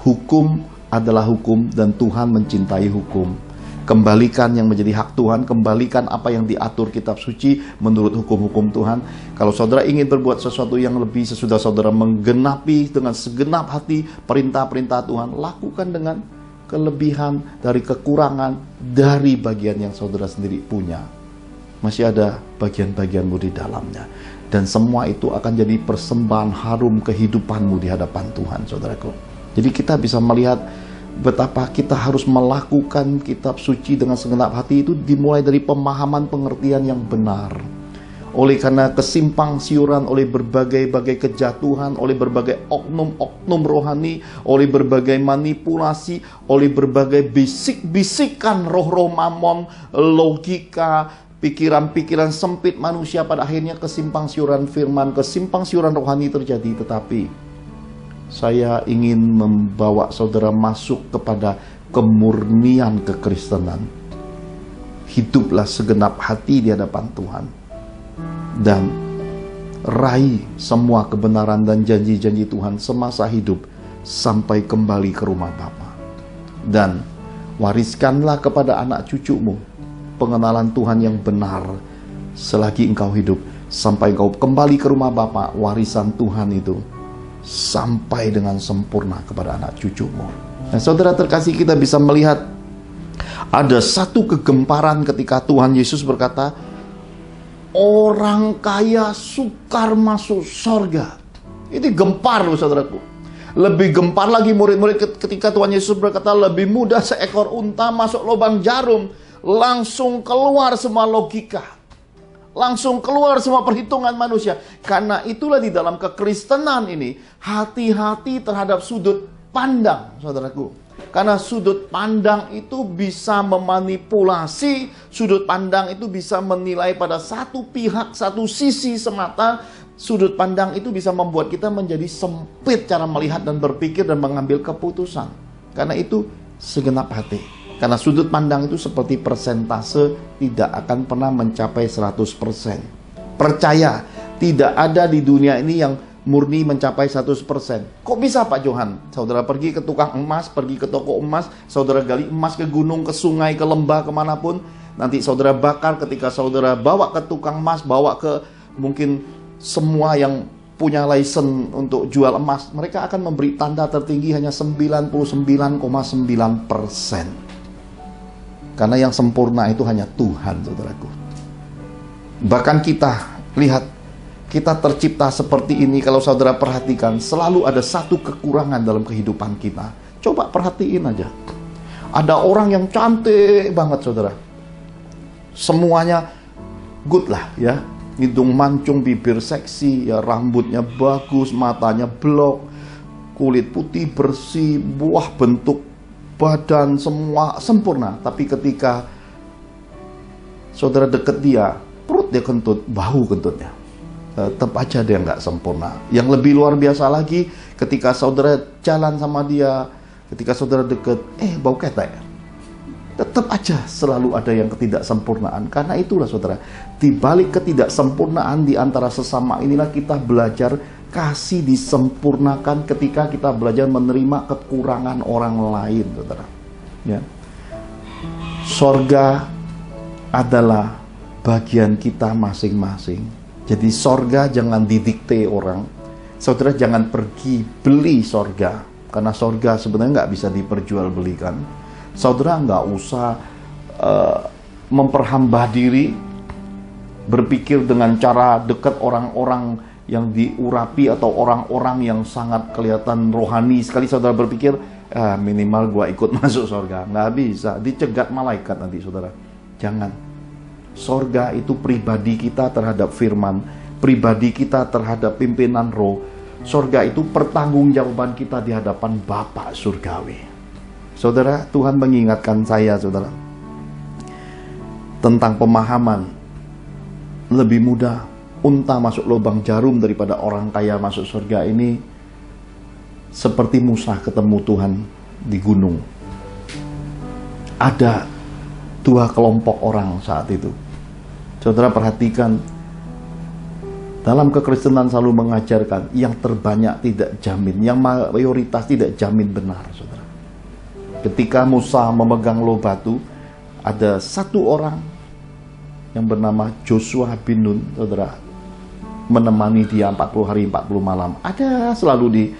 Hukum adalah hukum dan Tuhan mencintai hukum. Kembalikan yang menjadi hak Tuhan, kembalikan apa yang diatur kitab suci menurut hukum-hukum Tuhan. Kalau saudara ingin berbuat sesuatu yang lebih sesudah saudara menggenapi dengan segenap hati perintah-perintah Tuhan, lakukan dengan kelebihan dari kekurangan dari bagian yang saudara sendiri punya. Masih ada bagian-bagianmu di dalamnya. Dan semua itu akan jadi persembahan harum kehidupanmu di hadapan Tuhan, saudaraku. Jadi kita bisa melihat betapa kita harus melakukan kitab suci dengan segenap hati itu dimulai dari pemahaman pengertian yang benar. Oleh karena kesimpang siuran, oleh berbagai-bagai kejatuhan, oleh berbagai oknum-oknum rohani, oleh berbagai manipulasi, oleh berbagai bisik-bisikan roh-roh mamon, logika, pikiran-pikiran sempit manusia, pada akhirnya kesimpang siuran firman, kesimpang siuran rohani terjadi. Tetapi saya ingin membawa saudara masuk kepada kemurnian kekristenan. Hiduplah segenap hati di hadapan Tuhan dan raih semua kebenaran dan janji-janji Tuhan semasa hidup sampai kembali ke rumah Bapa. Dan wariskanlah kepada anak cucumu pengenalan Tuhan yang benar selagi engkau hidup, sampai engkau kembali ke rumah Bapa. Warisan Tuhan itu sampai dengan sempurna kepada anak cucumu. Nah, saudara terkasih, kita bisa melihat ada satu kegemparan ketika Tuhan Yesus berkata, orang kaya sukar masuk sorga. Itu gempar loh saudaraku. Lebih gempar lagi murid-murid ketika Tuhan Yesus berkata, lebih mudah seekor unta masuk lubang jarum. Langsung keluar semua logika, langsung keluar semua perhitungan manusia. Karena itulah di dalam kekristenan ini, hati-hati terhadap sudut pandang, saudaraku. Karena sudut pandang itu bisa memanipulasi, sudut pandang itu bisa menilai pada satu pihak, satu sisi semata. Sudut pandang itu bisa membuat kita menjadi sempit cara melihat dan berpikir dan mengambil keputusan. Karena itu segenap hati. Karena sudut pandang itu seperti persentase, tidak akan pernah mencapai 100%. Percaya, tidak ada di dunia ini yang murni mencapai 100%. Kok bisa Pak Johan? Saudara pergi ke tukang emas, pergi ke toko emas, saudara gali emas ke gunung, ke sungai, ke lembah, kemanapun. Nanti saudara bakar, ketika saudara bawa ke tukang emas, bawa ke mungkin semua yang punya license untuk jual emas, mereka akan memberi tanda tertinggi hanya 99,9%. Karena yang sempurna itu hanya Tuhan, saudaraku. Bahkan kita lihat kita tercipta seperti ini, kalau saudara perhatikan, selalu ada satu kekurangan dalam kehidupan kita. Coba perhatiin aja. Ada orang yang cantik banget, saudara. Semuanya good lah ya. Hidung mancung, bibir seksi, ya, rambutnya bagus, matanya blok, kulit putih bersih, buah bentuk badan semua sempurna. Tapi ketika saudara deket dia, perut dia kentut, bau kentutnya. Tetap aja dia nggak sempurna. Yang lebih luar biasa lagi, ketika saudara jalan sama dia, ketika saudara deket, bau ketek. Tetap aja selalu ada yang ketidaksempurnaan. Karena itulah saudara, di balik ketidaksempurnaan di antara sesama inilah kita belajar kasih disempurnakan ketika kita belajar menerima kekurangan orang lain, saudara. Ya. Sorga adalah bagian kita masing-masing. Jadi sorga jangan didikte orang. Saudara jangan pergi beli sorga, karena sorga sebenarnya nggak bisa diperjualbelikan. Saudara nggak usah memperhamba diri, berpikir dengan cara dekat orang-orang yang diurapi atau orang-orang yang sangat kelihatan rohani. Sekali saudara berpikir, minimal gua ikut masuk sorga. Nggak bisa, dicegat malaikat nanti saudara. Jangan. Sorga itu pribadi kita terhadap firman, pribadi kita terhadap pimpinan roh. Sorga itu pertanggungjawaban kita di hadapan Bapa surgawi. Saudara, Tuhan mengingatkan saya, saudara, tentang pemahaman lebih mudah unta masuk lubang jarum daripada orang kaya masuk surga ini seperti Musa ketemu Tuhan di gunung. Ada dua kelompok orang saat itu. Saudara perhatikan, dalam kekristenan selalu mengajarkan yang terbanyak tidak jamin, yang mayoritas tidak jamin benar, saudara. Ketika Musa memegang loh batu, ada satu orang yang bernama Joshua bin Nun, saudara, menemani dia 40 hari 40 malam. Ada selalu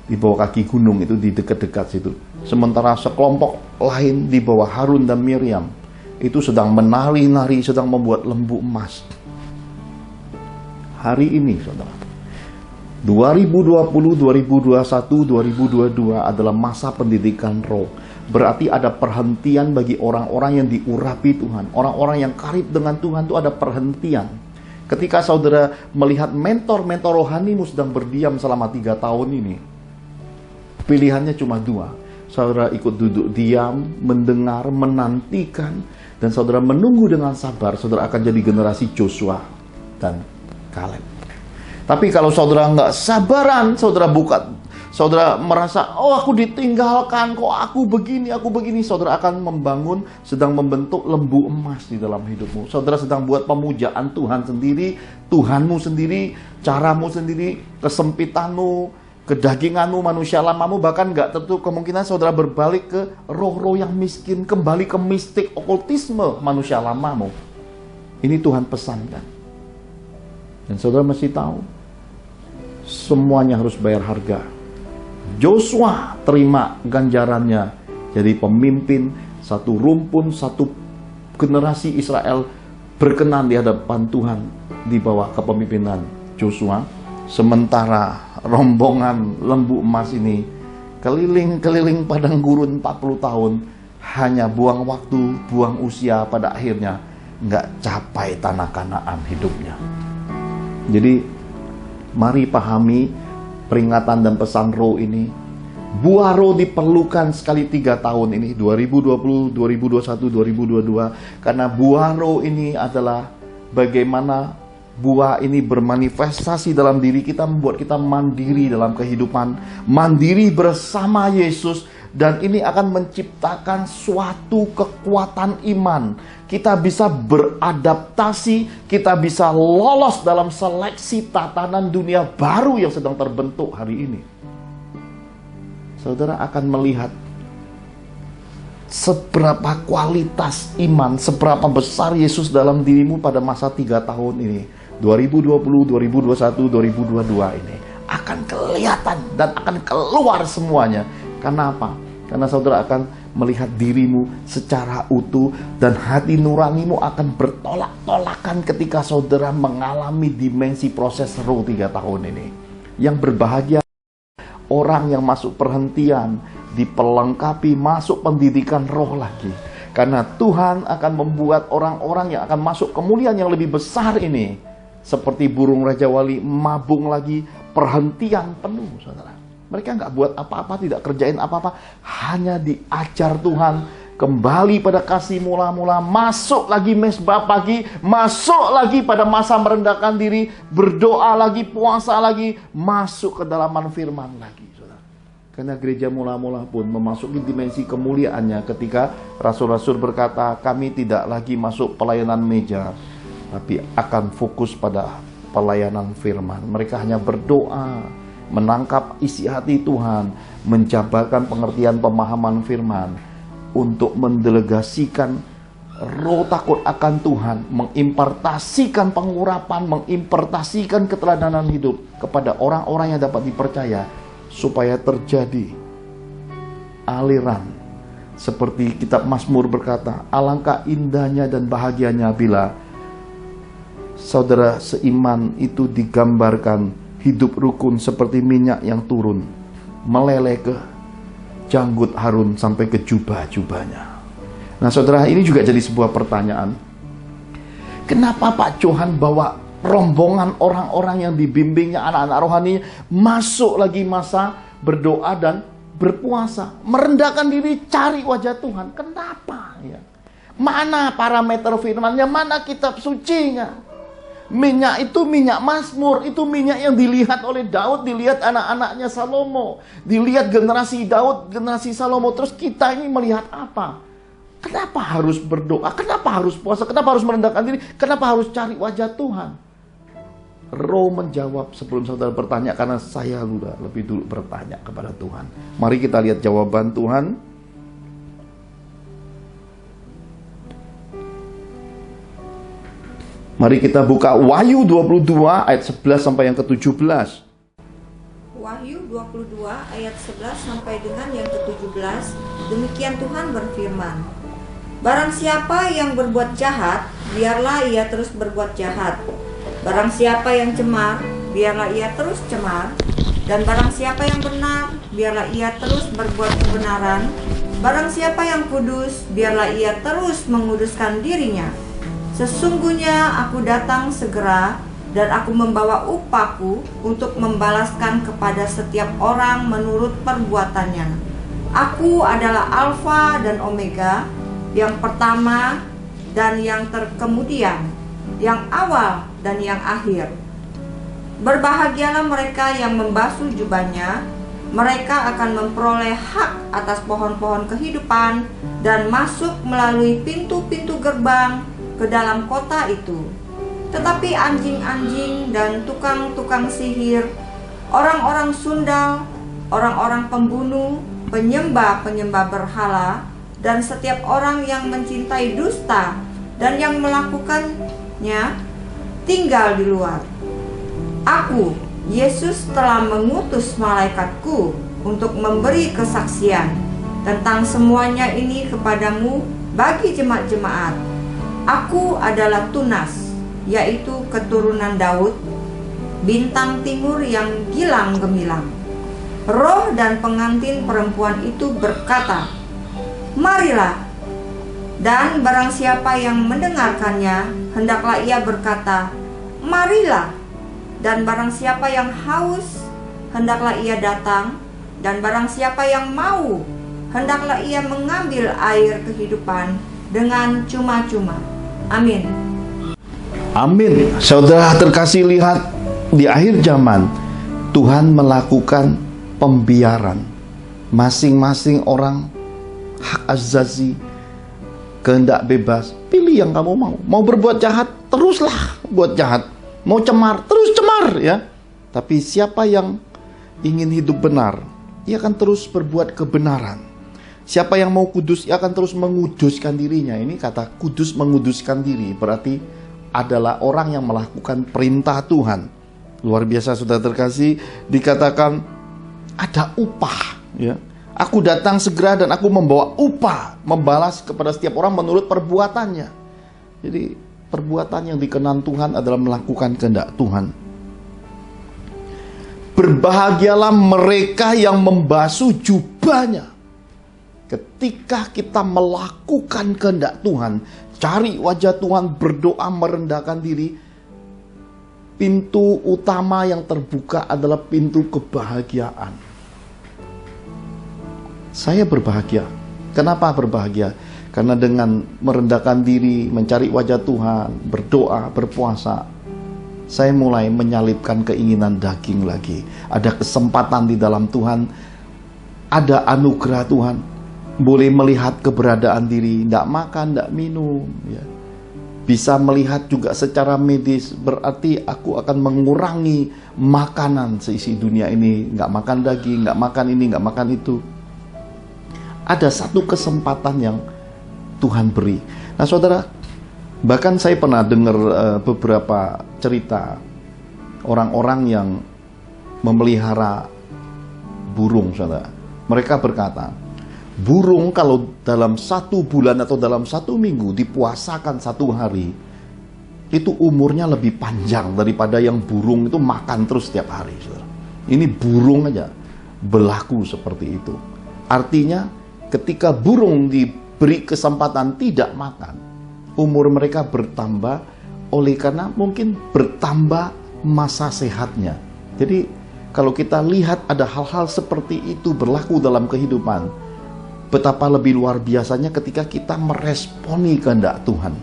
di bawah kaki gunung itu, di dekat-dekat situ. Sementara sekelompok lain di bawah Harun dan Miriam itu sedang menari-nari, sedang membuat lembu emas. Hari ini, saudara, 2020, 2021, 2022 adalah masa pendidikan roh. Berarti ada perhentian bagi orang-orang yang diurapi Tuhan. Orang-orang yang karib dengan Tuhan itu ada perhentian. Ketika saudara melihat mentor-mentor rohanimu sedang berdiam selama 3 tahun ini, pilihannya cuma 2. Saudara ikut duduk diam, mendengar, menantikan, dan saudara menunggu dengan sabar. Saudara akan jadi generasi Joshua dan Kaleb. Tapi kalau saudara nggak sabaran, saudara merasa, oh aku ditinggalkan, kok aku begini, saudara akan sedang membentuk lembu emas di dalam hidupmu. Saudara sedang buat pemujaan Tuhan sendiri, Tuhanmu sendiri, caramu sendiri, kesempitanmu, kedaginganmu, manusia lamamu, bahkan nggak tentu kemungkinan saudara berbalik ke roh-roh yang miskin, kembali ke mistik, okultisme manusia lamamu. Ini Tuhan pesankan. Dan saudara mesti tahu, semuanya harus bayar harga. Joshua terima ganjarannya jadi pemimpin satu rumpun, satu generasi Israel berkenan di hadapan Tuhan di bawah kepemimpinan Joshua. Sementara rombongan lembu emas ini keliling-keliling padang gurun 40 tahun, hanya buang waktu, buang usia, pada akhirnya nggak capai tanah Kanaan hidupnya. Jadi mari pahami peringatan dan pesan roh ini. Buah roh diperlukan sekali 3 tahun ini, 2020, 2021, 2022. Karena buah roh ini adalah bagaimana buah ini bermanifestasi dalam diri kita, membuat kita mandiri dalam kehidupan, mandiri bersama Yesus, dan ini akan menciptakan suatu kekuatan iman. Kita bisa beradaptasi, kita bisa lolos dalam seleksi tatanan dunia baru yang sedang terbentuk hari ini. Saudara akan melihat seberapa kualitas iman, seberapa besar Yesus dalam dirimu pada masa 3 tahun ini. 2020, 2021, 2022 ini akan kelihatan dan akan keluar semuanya. Karena apa? Karena saudara akan melihat dirimu secara utuh, dan hati nuranimu akan bertolak-tolakan ketika saudara mengalami dimensi proses roh 3 tahun ini. Yang berbahagia orang yang masuk perhentian, dipelengkapi masuk pendidikan roh lagi. Karena Tuhan akan membuat orang-orang yang akan masuk kemuliaan yang lebih besar ini, seperti burung Raja Wali, mabung lagi, perhentian penuh, saudara. Mereka nggak buat apa-apa, tidak kerjain apa-apa, hanya diajar Tuhan, kembali pada kasih mula-mula, masuk lagi mesbah pagi, masuk lagi pada masa merendahkan diri, berdoa lagi, puasa lagi, masuk ke dalaman firman lagi, saudara. Karena gereja mula-mula pun memasuki dimensi kemuliaannya ketika rasul-rasul berkata, kami tidak lagi masuk pelayanan meja, tapi akan fokus pada pelayanan firman. Mereka hanya berdoa, menangkap isi hati Tuhan, menjabarkan pengertian pemahaman firman, untuk mendelegasikan roh takut akan Tuhan, mengimpartasikan pengurapan, mengimpartasikan keteladanan hidup kepada orang-orang yang dapat dipercaya, supaya terjadi aliran. Seperti kitab Mazmur berkata, alangkah indahnya dan bahagianya bila saudara seiman itu digambarkan hidup rukun seperti minyak yang turun, meleleh ke janggut Harun sampai ke jubah-jubahnya. Nah saudara, ini juga jadi sebuah pertanyaan. Kenapa Pak Johan bawa rombongan orang-orang yang dibimbingnya, anak-anak rohani, masuk lagi masa berdoa dan berpuasa, merendahkan diri, cari wajah Tuhan? Kenapa? Ya. Mana parameter firmannya? Mana kitab sucinya? Minyak itu minyak Mazmur, itu minyak yang dilihat oleh Daud, dilihat anak-anaknya Salomo, dilihat generasi Daud, generasi Salomo. Terus kita ini melihat apa? Kenapa harus berdoa? Kenapa harus puasa? Kenapa harus merendahkan diri? Kenapa harus cari wajah Tuhan? Roh menjawab sebelum saudara bertanya, karena saya lebih dulu bertanya kepada Tuhan. Mari kita lihat jawaban Tuhan. Mari kita buka Wahyu 22 ayat 11 sampai yang ke-17. Wahyu 22 ayat 11 sampai dengan yang ke-17. Demikian Tuhan berfirman, barang siapa yang berbuat jahat, biarlah ia terus berbuat jahat. Barang siapa yang cemar, biarlah ia terus cemar. Dan barang siapa yang benar, biarlah ia terus berbuat kebenaran. Barang siapa yang kudus, biarlah ia terus menguduskan dirinya. Sesungguhnya aku datang segera, dan aku membawa upahku untuk membalaskan kepada setiap orang menurut perbuatannya. Aku adalah Alfa dan Omega, yang pertama dan yang terkemudian, yang awal dan yang akhir. Berbahagialah mereka yang membasuh jubahnya, mereka akan memperoleh hak atas pohon-pohon kehidupan dan masuk melalui pintu-pintu gerbang ke dalam kota itu. Tetapi anjing-anjing dan tukang-tukang sihir, orang-orang sundal, orang-orang pembunuh, penyembah-penyembah berhala, dan setiap orang yang mencintai dusta dan yang melakukannya tinggal di luar. Aku, Yesus, telah mengutus malaikatku untuk memberi kesaksian tentang semuanya ini kepadamu bagi jemaat-jemaat. Aku adalah Tunas, yaitu keturunan Daud, bintang timur yang gilang gemilang. Roh dan pengantin perempuan itu berkata, marilah. Dan barang siapa yang mendengarkannya, hendaklah ia berkata, marilah. Dan barang siapa yang haus, hendaklah ia datang. Dan barang siapa yang mau, hendaklah ia mengambil air kehidupan dengan cuma-cuma. Amin. Amin. Saudara terkasih, lihat di akhir zaman Tuhan melakukan pembiaran. Masing-masing orang hak azazi, kehendak bebas. Pilih yang kamu mau. Mau berbuat jahat, teruslah buat jahat. Mau cemar, terus cemar ya. Tapi siapa yang ingin hidup benar, ia akan terus berbuat kebenaran. Siapa yang mau kudus, ia akan terus menguduskan dirinya. Ini kata kudus, menguduskan diri, berarti adalah orang yang melakukan perintah Tuhan. Luar biasa, saudara terkasih. Dikatakan ada upah, ya, Aku datang segera dan aku membawa upah, membalas kepada setiap orang menurut perbuatannya. Jadi perbuatan yang dikenan Tuhan adalah melakukan kehendak Tuhan. Berbahagialah mereka yang membasuh jubahnya. Ketika kita melakukan kehendak Tuhan, cari wajah Tuhan, berdoa, merendahkan diri, pintu utama yang terbuka adalah pintu kebahagiaan. Saya berbahagia. Kenapa berbahagia? Karena dengan merendahkan diri, mencari wajah Tuhan, berdoa, berpuasa, saya mulai menyalipkan keinginan daging lagi. Ada kesempatan di dalam Tuhan, ada anugerah Tuhan, boleh melihat keberadaan diri, tidak makan, tidak minum, ya. Bisa melihat juga secara medis, berarti aku akan mengurangi makanan seisi dunia ini. Nggak makan daging, nggak makan ini, nggak makan itu. Ada satu kesempatan yang Tuhan beri. Nah saudara, bahkan saya pernah dengar beberapa cerita orang-orang yang memelihara burung, saudara. Mereka berkata, burung kalau dalam 1 bulan atau dalam 1 minggu dipuasakan 1 hari, itu umurnya lebih panjang daripada yang burung itu makan terus setiap hari, saudara. Ini burung aja berlaku seperti itu. Artinya ketika burung diberi kesempatan tidak makan, umur mereka bertambah oleh karena mungkin bertambah masa sehatnya. Jadi kalau kita lihat ada hal-hal seperti itu berlaku dalam kehidupan, betapa lebih luar biasanya ketika kita meresponi kehendak Tuhan.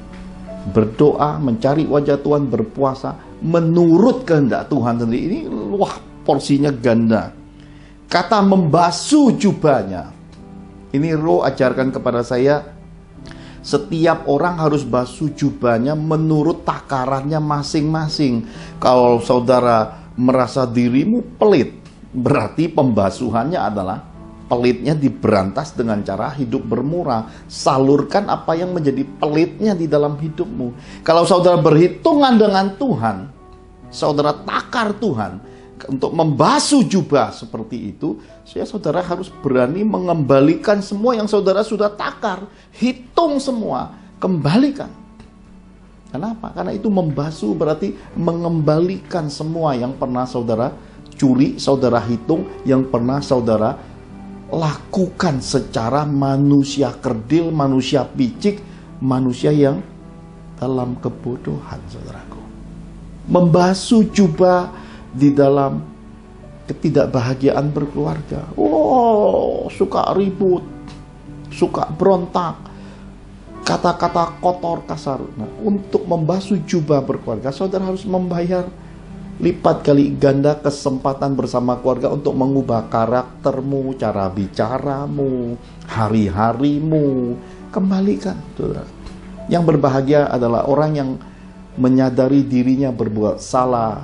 Berdoa, mencari wajah Tuhan, berpuasa, menurut kehendak Tuhan sendiri. Ini wah, porsinya ganda. Kata membasuh jubahnya, ini Roh ajarkan kepada saya, setiap orang harus basuh jubahnya menurut takarannya masing-masing. Kalau saudara merasa dirimu pelit, berarti pembasuhannya adalah pelitnya diberantas dengan cara hidup bermurah. Salurkan apa yang menjadi pelitnya di dalam hidupmu. Kalau saudara berhitungan dengan Tuhan, saudara takar Tuhan untuk membasuh jubah seperti itu, saudara harus berani mengembalikan semua yang saudara sudah takar. Hitung semua, kembalikan. Kenapa? Karena itu membasuh berarti mengembalikan semua yang pernah saudara curi, saudara hitung, yang pernah saudara lakukan secara manusia kerdil, manusia picik, manusia yang dalam kebodohan, saudaraku. Membasuh jubah di dalam ketidakbahagiaan berkeluarga. Oh, suka ribut, suka berontak, kata-kata kotor, kasar. Nah, untuk membasuh jubah berkeluarga, saudara harus membayar lipat kali ganda kesempatan bersama keluarga untuk mengubah karaktermu, cara bicaramu, hari-harimu. Kembalikan, saudara. Yang berbahagia adalah orang yang menyadari dirinya berbuat salah,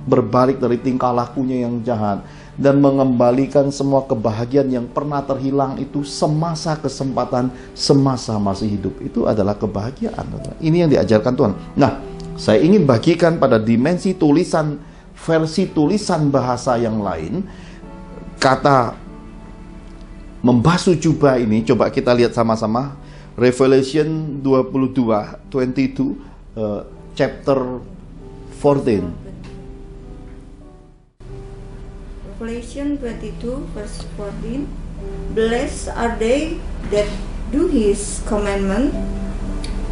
berbalik dari tingkah lakunya yang jahat, dan mengembalikan semua kebahagiaan yang pernah terhilang itu semasa kesempatan, semasa masih hidup. Itu adalah kebahagiaan. Ini yang diajarkan Tuhan. Nah, saya ingin bagikan pada dimensi tulisan, versi tulisan bahasa yang lain, kata membasuh jubah ini. Coba kita lihat sama-sama Revelation 22, chapter 14. Revelation 22 verse 14. Blessed are they that do his commandment,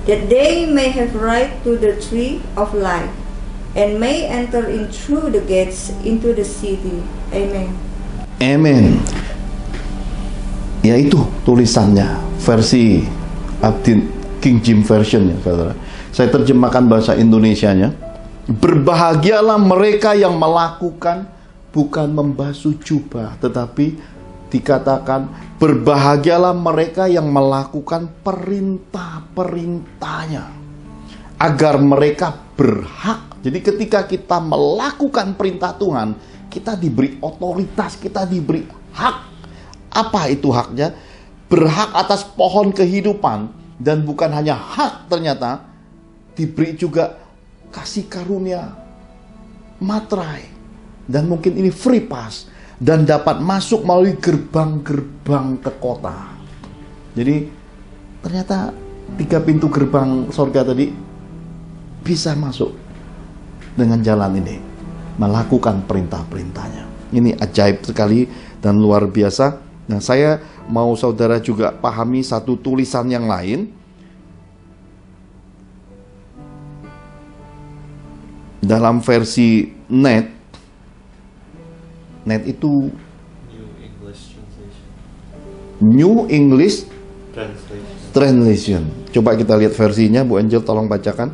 that they may have right to the tree of life, and may enter in through the gates into the city. Amen. Amen. Yaitu tulisannya, versi King James Version ya, saudara. Saya terjemahkan bahasa Indonesianya. Berbahagialah mereka yang melakukan, bukan membasuh jubah, tetapi dikatakan berbahagialah mereka yang melakukan perintah-perintahnya, agar mereka berhak. Jadi ketika kita melakukan perintah Tuhan, kita diberi otoritas, kita diberi hak. Apa itu haknya? Berhak atas pohon kehidupan. Dan bukan hanya hak, ternyata diberi juga kasih karunia, materai. Dan mungkin ini free pass. dan dapat masuk melalui gerbang-gerbang ke kota. Jadi ternyata 3 pintu gerbang surga tadi bisa masuk dengan jalan ini, melakukan perintah-perintahnya. Ini ajaib sekali dan luar biasa. Nah, saya mau saudara juga pahami satu tulisan yang lain. Dalam versi net itu New English Translation. Coba kita lihat versinya, Bu Angel tolong bacakan.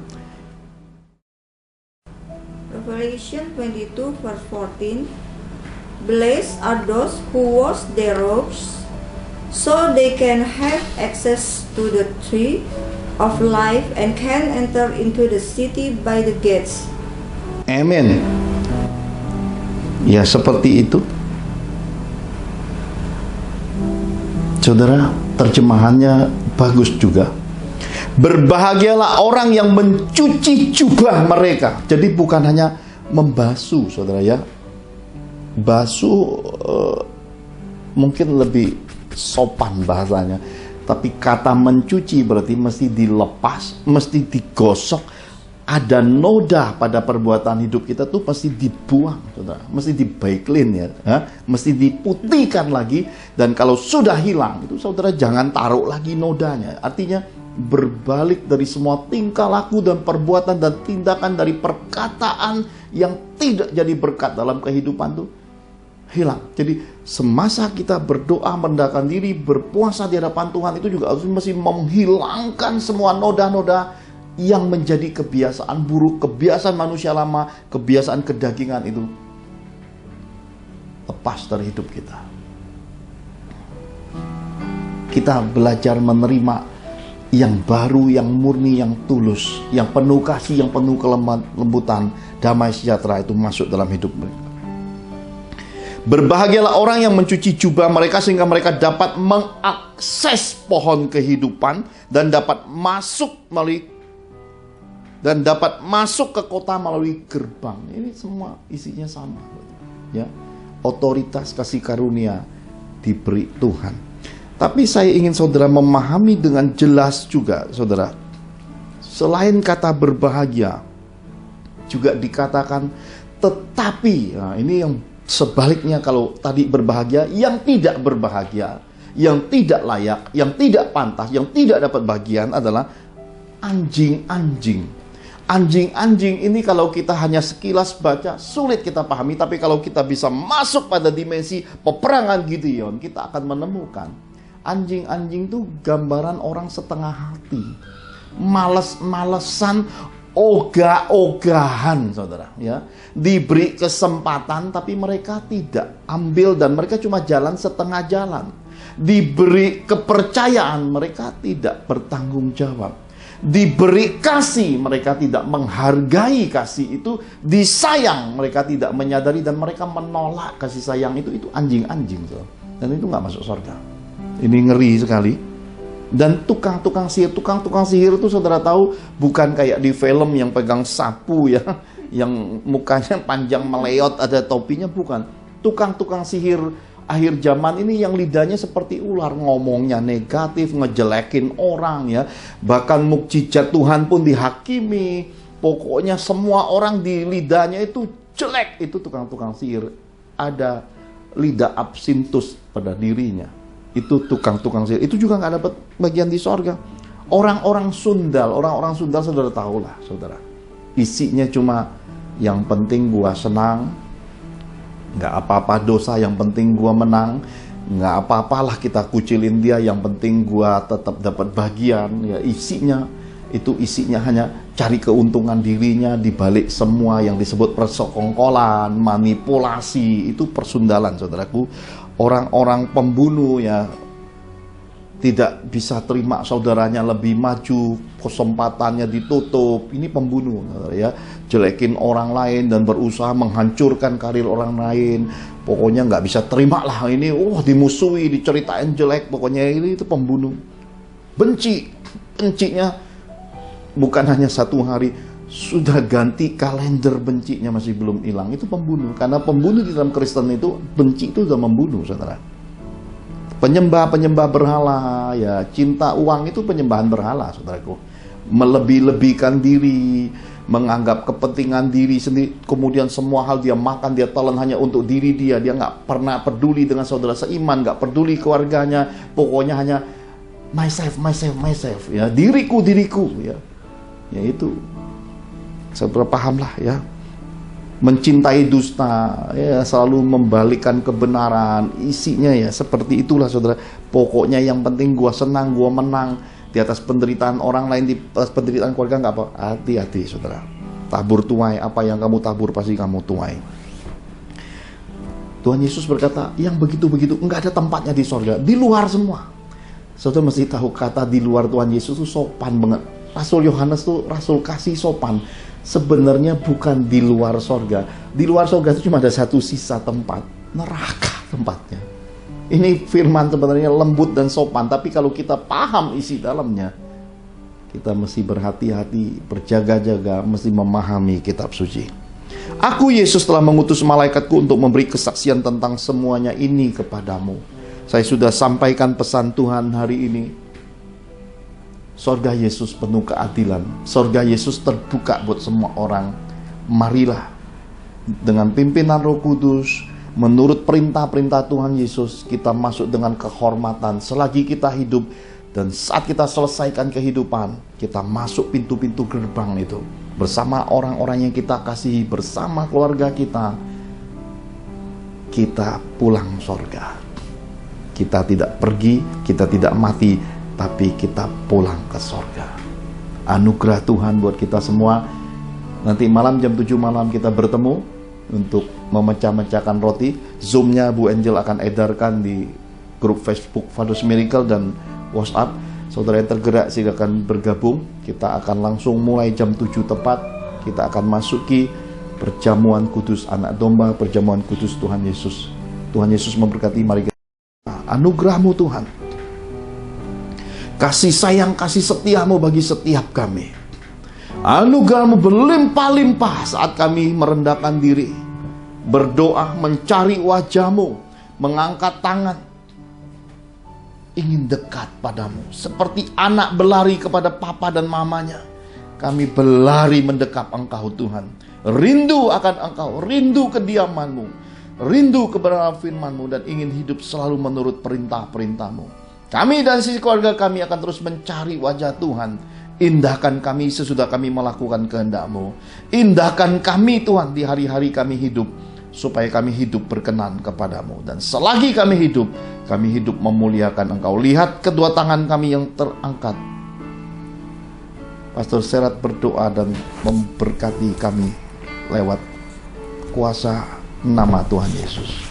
Revelation 22 verse 14. Blessed are those who wash their robes, so they can have access to the tree of life and can enter into the city by the gates. Amin. Ya, seperti itu. Saudara, terjemahannya bagus juga. Berbahagialah orang yang mencuci jubah mereka. Jadi bukan hanya membasuh, saudara ya. Basuh mungkin lebih sopan bahasanya. Tapi kata mencuci berarti mesti dilepas, mesti digosok. Ada noda pada perbuatan hidup kita tuh mesti dibuang, saudara. Mesti dibaiklin ya, mesti diputihkan lagi. Dan kalau sudah hilang itu, saudara jangan taruh lagi nodanya. Artinya berbalik dari semua tingkah laku dan perbuatan dan tindakan dari perkataan yang tidak jadi berkat dalam kehidupan tuh hilang. Jadi semasa kita berdoa, mendekatkan diri, berpuasa di hadapan Tuhan, itu juga harus mesti menghilangkan semua noda-noda yang menjadi kebiasaan buruk, kebiasaan manusia lama, kebiasaan kedagingan itu lepas dari hidup kita. Kita belajar menerima yang baru, yang murni, yang tulus, yang penuh kasih, yang penuh kelembutan, damai sejahtera itu masuk dalam hidup mereka. Berbahagialah orang yang mencuci jubah mereka sehingga mereka dapat mengakses pohon kehidupan dan dapat masuk ke kota melalui gerbang. Ini semua isinya sama, ya. Otoritas kasih karunia diberi Tuhan. Tapi saya ingin saudara memahami dengan jelas juga, saudara. Selain kata berbahagia, juga dikatakan tetapi. Nah, ini yang sebaliknya, kalau tadi berbahagia, yang tidak berbahagia, yang tidak layak, yang tidak pantas, yang tidak dapat bagian adalah anjing-anjing. Anjing-anjing ini kalau kita hanya sekilas baca, sulit kita pahami. Tapi kalau kita bisa masuk pada dimensi peperangan Gideon, kita akan menemukan anjing-anjing itu gambaran orang setengah hati, males-malesan, ogah-ogahan, saudara, ya. Diberi kesempatan tapi mereka tidak ambil dan mereka cuma jalan setengah jalan. Diberi kepercayaan, mereka tidak bertanggung jawab. Diberi kasih, mereka tidak menghargai kasih itu. Disayang, mereka tidak menyadari dan mereka menolak kasih sayang itu anjing-anjing, saudara. Dan itu nggak masuk surga. Ini ngeri sekali. Dan tukang-tukang sihir itu saudara tahu bukan kayak di film yang pegang sapu ya, yang mukanya panjang meleot ada topinya, bukan. Tukang-tukang sihir akhir zaman ini yang lidahnya seperti ular, ngomongnya negatif, ngejelekin orang ya. Bahkan mukjizat Tuhan pun dihakimi. Pokoknya semua orang di lidahnya itu jelek. Itu tukang-tukang sihir. Ada lidah absintus pada dirinya. Itu tukang-tukang sihir. Itu juga nggak dapat bagian di sorga. Orang-orang sundal saudara tahu lah, saudara. Isinya cuma yang penting gua senang, nggak apa-apa dosa, yang penting gua menang, nggak apa-apalah kita kucilin dia, yang penting gua tetap dapat bagian. Ya, isinya hanya cari keuntungan dirinya di balik semua yang disebut persekongkolan, manipulasi, itu persundalan, saudaraku. Orang-orang pembunuh ya tidak bisa terima saudaranya lebih maju, kesempatannya ditutup. Ini pembunuh ya, jelekin orang lain dan berusaha menghancurkan karir orang lain. Pokoknya nggak bisa terima lah ini, dimusuhi, diceritain jelek. Pokoknya ini itu pembunuh. Bencinya bukan hanya 1 hari, sudah ganti kalender bencinya masih belum hilang, itu pembunuh. Karena pembunuh di dalam Kristen itu, benci itu sudah membunuh, saudara. Penyembah berhala, ya cinta uang itu penyembahan berhala, saudaraku. Melebih-lebihkan diri, menganggap kepentingan diri sendiri, kemudian semua hal dia makan, dia telan hanya untuk diri dia nggak pernah peduli dengan saudara seiman, nggak peduli keluarganya, pokoknya hanya myself, ya, diriku, ya itu. Saudara pahamlah ya, mencintai dusta, ya selalu membalikkan kebenaran, isinya ya seperti itulah, saudara. Pokoknya yang penting gua senang, gua menang di atas penderitaan orang lain, di atas penderitaan keluarga, nggak apa. Hati-hati, saudara. Tabur tuai, apa yang kamu tabur pasti kamu tuai. Tuhan Yesus berkata, yang begitu-begitu nggak ada tempatnya di sorga, di luar semua. Saudara mesti tahu, kata di luar Tuhan Yesus itu sopan banget. Rasul Yohanes tuh rasul kasih, sopan. Sebenarnya bukan di luar sorga. Di luar sorga itu cuma ada satu sisa tempat, neraka tempatnya. Ini firman sebenarnya lembut dan sopan, tapi kalau kita paham isi dalamnya, kita mesti berhati-hati, berjaga-jaga, mesti memahami kitab suci. Aku Yesus telah mengutus malaikatku untuk memberi kesaksian tentang semuanya ini kepadamu. Saya sudah sampaikan pesan Tuhan hari ini. Sorga Yesus penuh keadilan. Sorga Yesus terbuka buat semua orang. Marilah dengan pimpinan Roh Kudus, menurut perintah-perintah Tuhan Yesus, kita masuk dengan kehormatan selagi kita hidup. Dan saat kita selesaikan kehidupan, kita masuk pintu-pintu gerbang itu bersama orang-orang yang kita kasihi, bersama keluarga kita. Kita pulang sorga. Kita tidak pergi, kita tidak mati, tapi kita pulang ke sorga. Anugerah Tuhan buat kita semua. Nanti malam jam 7 malam kita bertemu untuk memecah-mecahkan roti. Zoom-nya Bu Angel akan edarkan di grup Facebook Father's Miracle dan WhatsApp. Saudara yang tergerak silakan bergabung. Kita akan langsung mulai jam 7 tepat. Kita akan masuki perjamuan kudus anak domba, perjamuan kudus Tuhan Yesus. Tuhan Yesus memberkati. Mari kita anugerah-Mu Tuhan, kasih sayang, kasih setiamu bagi setiap kami. Anugerah-Mu berlimpah-limpah saat kami merendahkan diri, berdoa, mencari wajah-Mu, mengangkat tangan, ingin dekat padamu. Seperti anak berlari kepada papa dan mamanya, kami berlari mendekap Engkau Tuhan. Rindu akan Engkau, rindu kediaman-Mu, rindu kebenaran firman-Mu, dan ingin hidup selalu menurut perintah-perintah-Mu. Kami dan sisi keluarga kami akan terus mencari wajah Tuhan. Indahkan kami sesudah kami melakukan kehendak-Mu. Indahkan kami Tuhan di hari-hari kami hidup, supaya kami hidup berkenan kepadamu. Dan selagi kami hidup memuliakan Engkau. Lihat kedua tangan kami yang terangkat. Pastor Serat berdoa dan memberkati kami lewat kuasa nama Tuhan Yesus.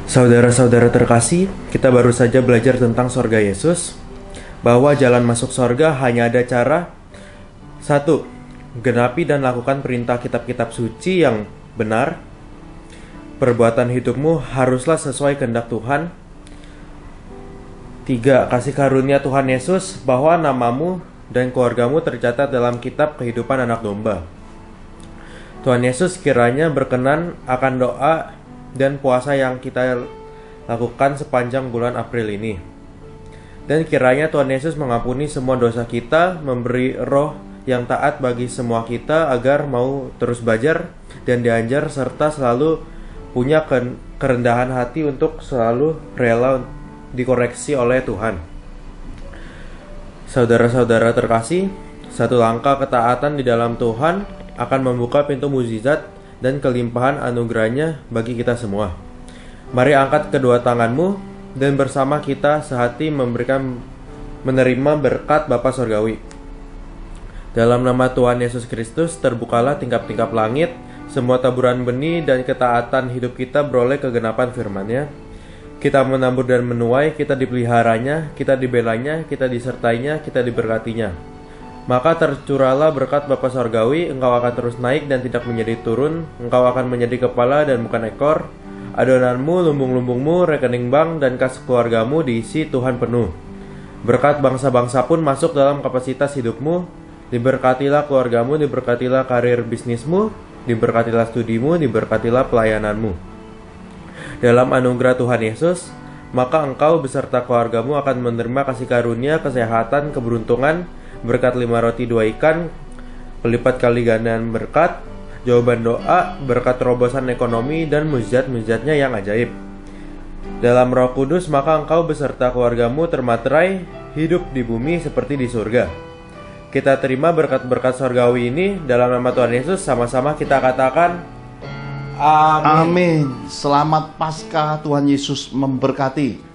Saudara-saudara terkasih, kita baru saja belajar tentang sorga Yesus, bahwa jalan masuk sorga hanya ada cara. 1. Genapi dan lakukan perintah kitab-kitab suci yang benar. Perbuatan hidupmu haruslah sesuai kehendak Tuhan. 3. Kasih karunia Tuhan Yesus bahwa namamu dan keluargamu tercatat dalam kitab kehidupan anak domba. Tuhan Yesus kiranya berkenan akan doa dan puasa yang kita lakukan sepanjang bulan April ini. Dan kiranya Tuhan Yesus mengampuni semua dosa kita, memberi roh yang taat bagi semua kita agar mau terus belajar dan diajar, serta selalu punya kerendahan hati untuk selalu rela dikoreksi oleh Tuhan. Saudara-saudara terkasih, satu langkah ketaatan di dalam Tuhan akan membuka pintu mukjizat dan kelimpahan anugerahnya bagi kita semua. Mari angkat kedua tanganmu dan bersama kita sehati menerima berkat Bapa Surgawi. Dalam nama Tuhan Yesus Kristus terbukalah tingkap-tingkap langit, semua taburan benih dan ketaatan hidup kita beroleh kegenapan firman-Nya. Kita menabur dan menuai, kita dipeliharanya, kita dibelanya, kita disertainya, kita diberkatinya. Maka tercurahlah berkat Bapa Surgawi, engkau akan terus naik dan tidak menjadi turun, engkau akan menjadi kepala dan bukan ekor. Adonanmu, lumbung-lumbungmu, rekening bank, dan kas keluargamu diisi Tuhan penuh. Berkat bangsa-bangsa pun masuk dalam kapasitas hidupmu. Diberkatilah keluargamu, diberkatilah karir bisnismu, diberkatilah studimu, diberkatilah pelayananmu. Dalam anugerah Tuhan Yesus, maka engkau beserta keluargamu akan menerima kasih karunia, kesehatan, keberuntungan, berkat 5 roti 2 ikan, pelipat kali gandaan berkat, jawaban doa, berkat terobosan ekonomi, dan mujizat-mujizatnya yang ajaib. Dalam Roh Kudus, maka engkau beserta keluargamu termaterai hidup di bumi seperti di surga. Kita terima berkat-berkat surgawi ini dalam nama Tuhan Yesus. Sama-sama kita katakan amin. Amin. Selamat Paskah, Tuhan Yesus memberkati.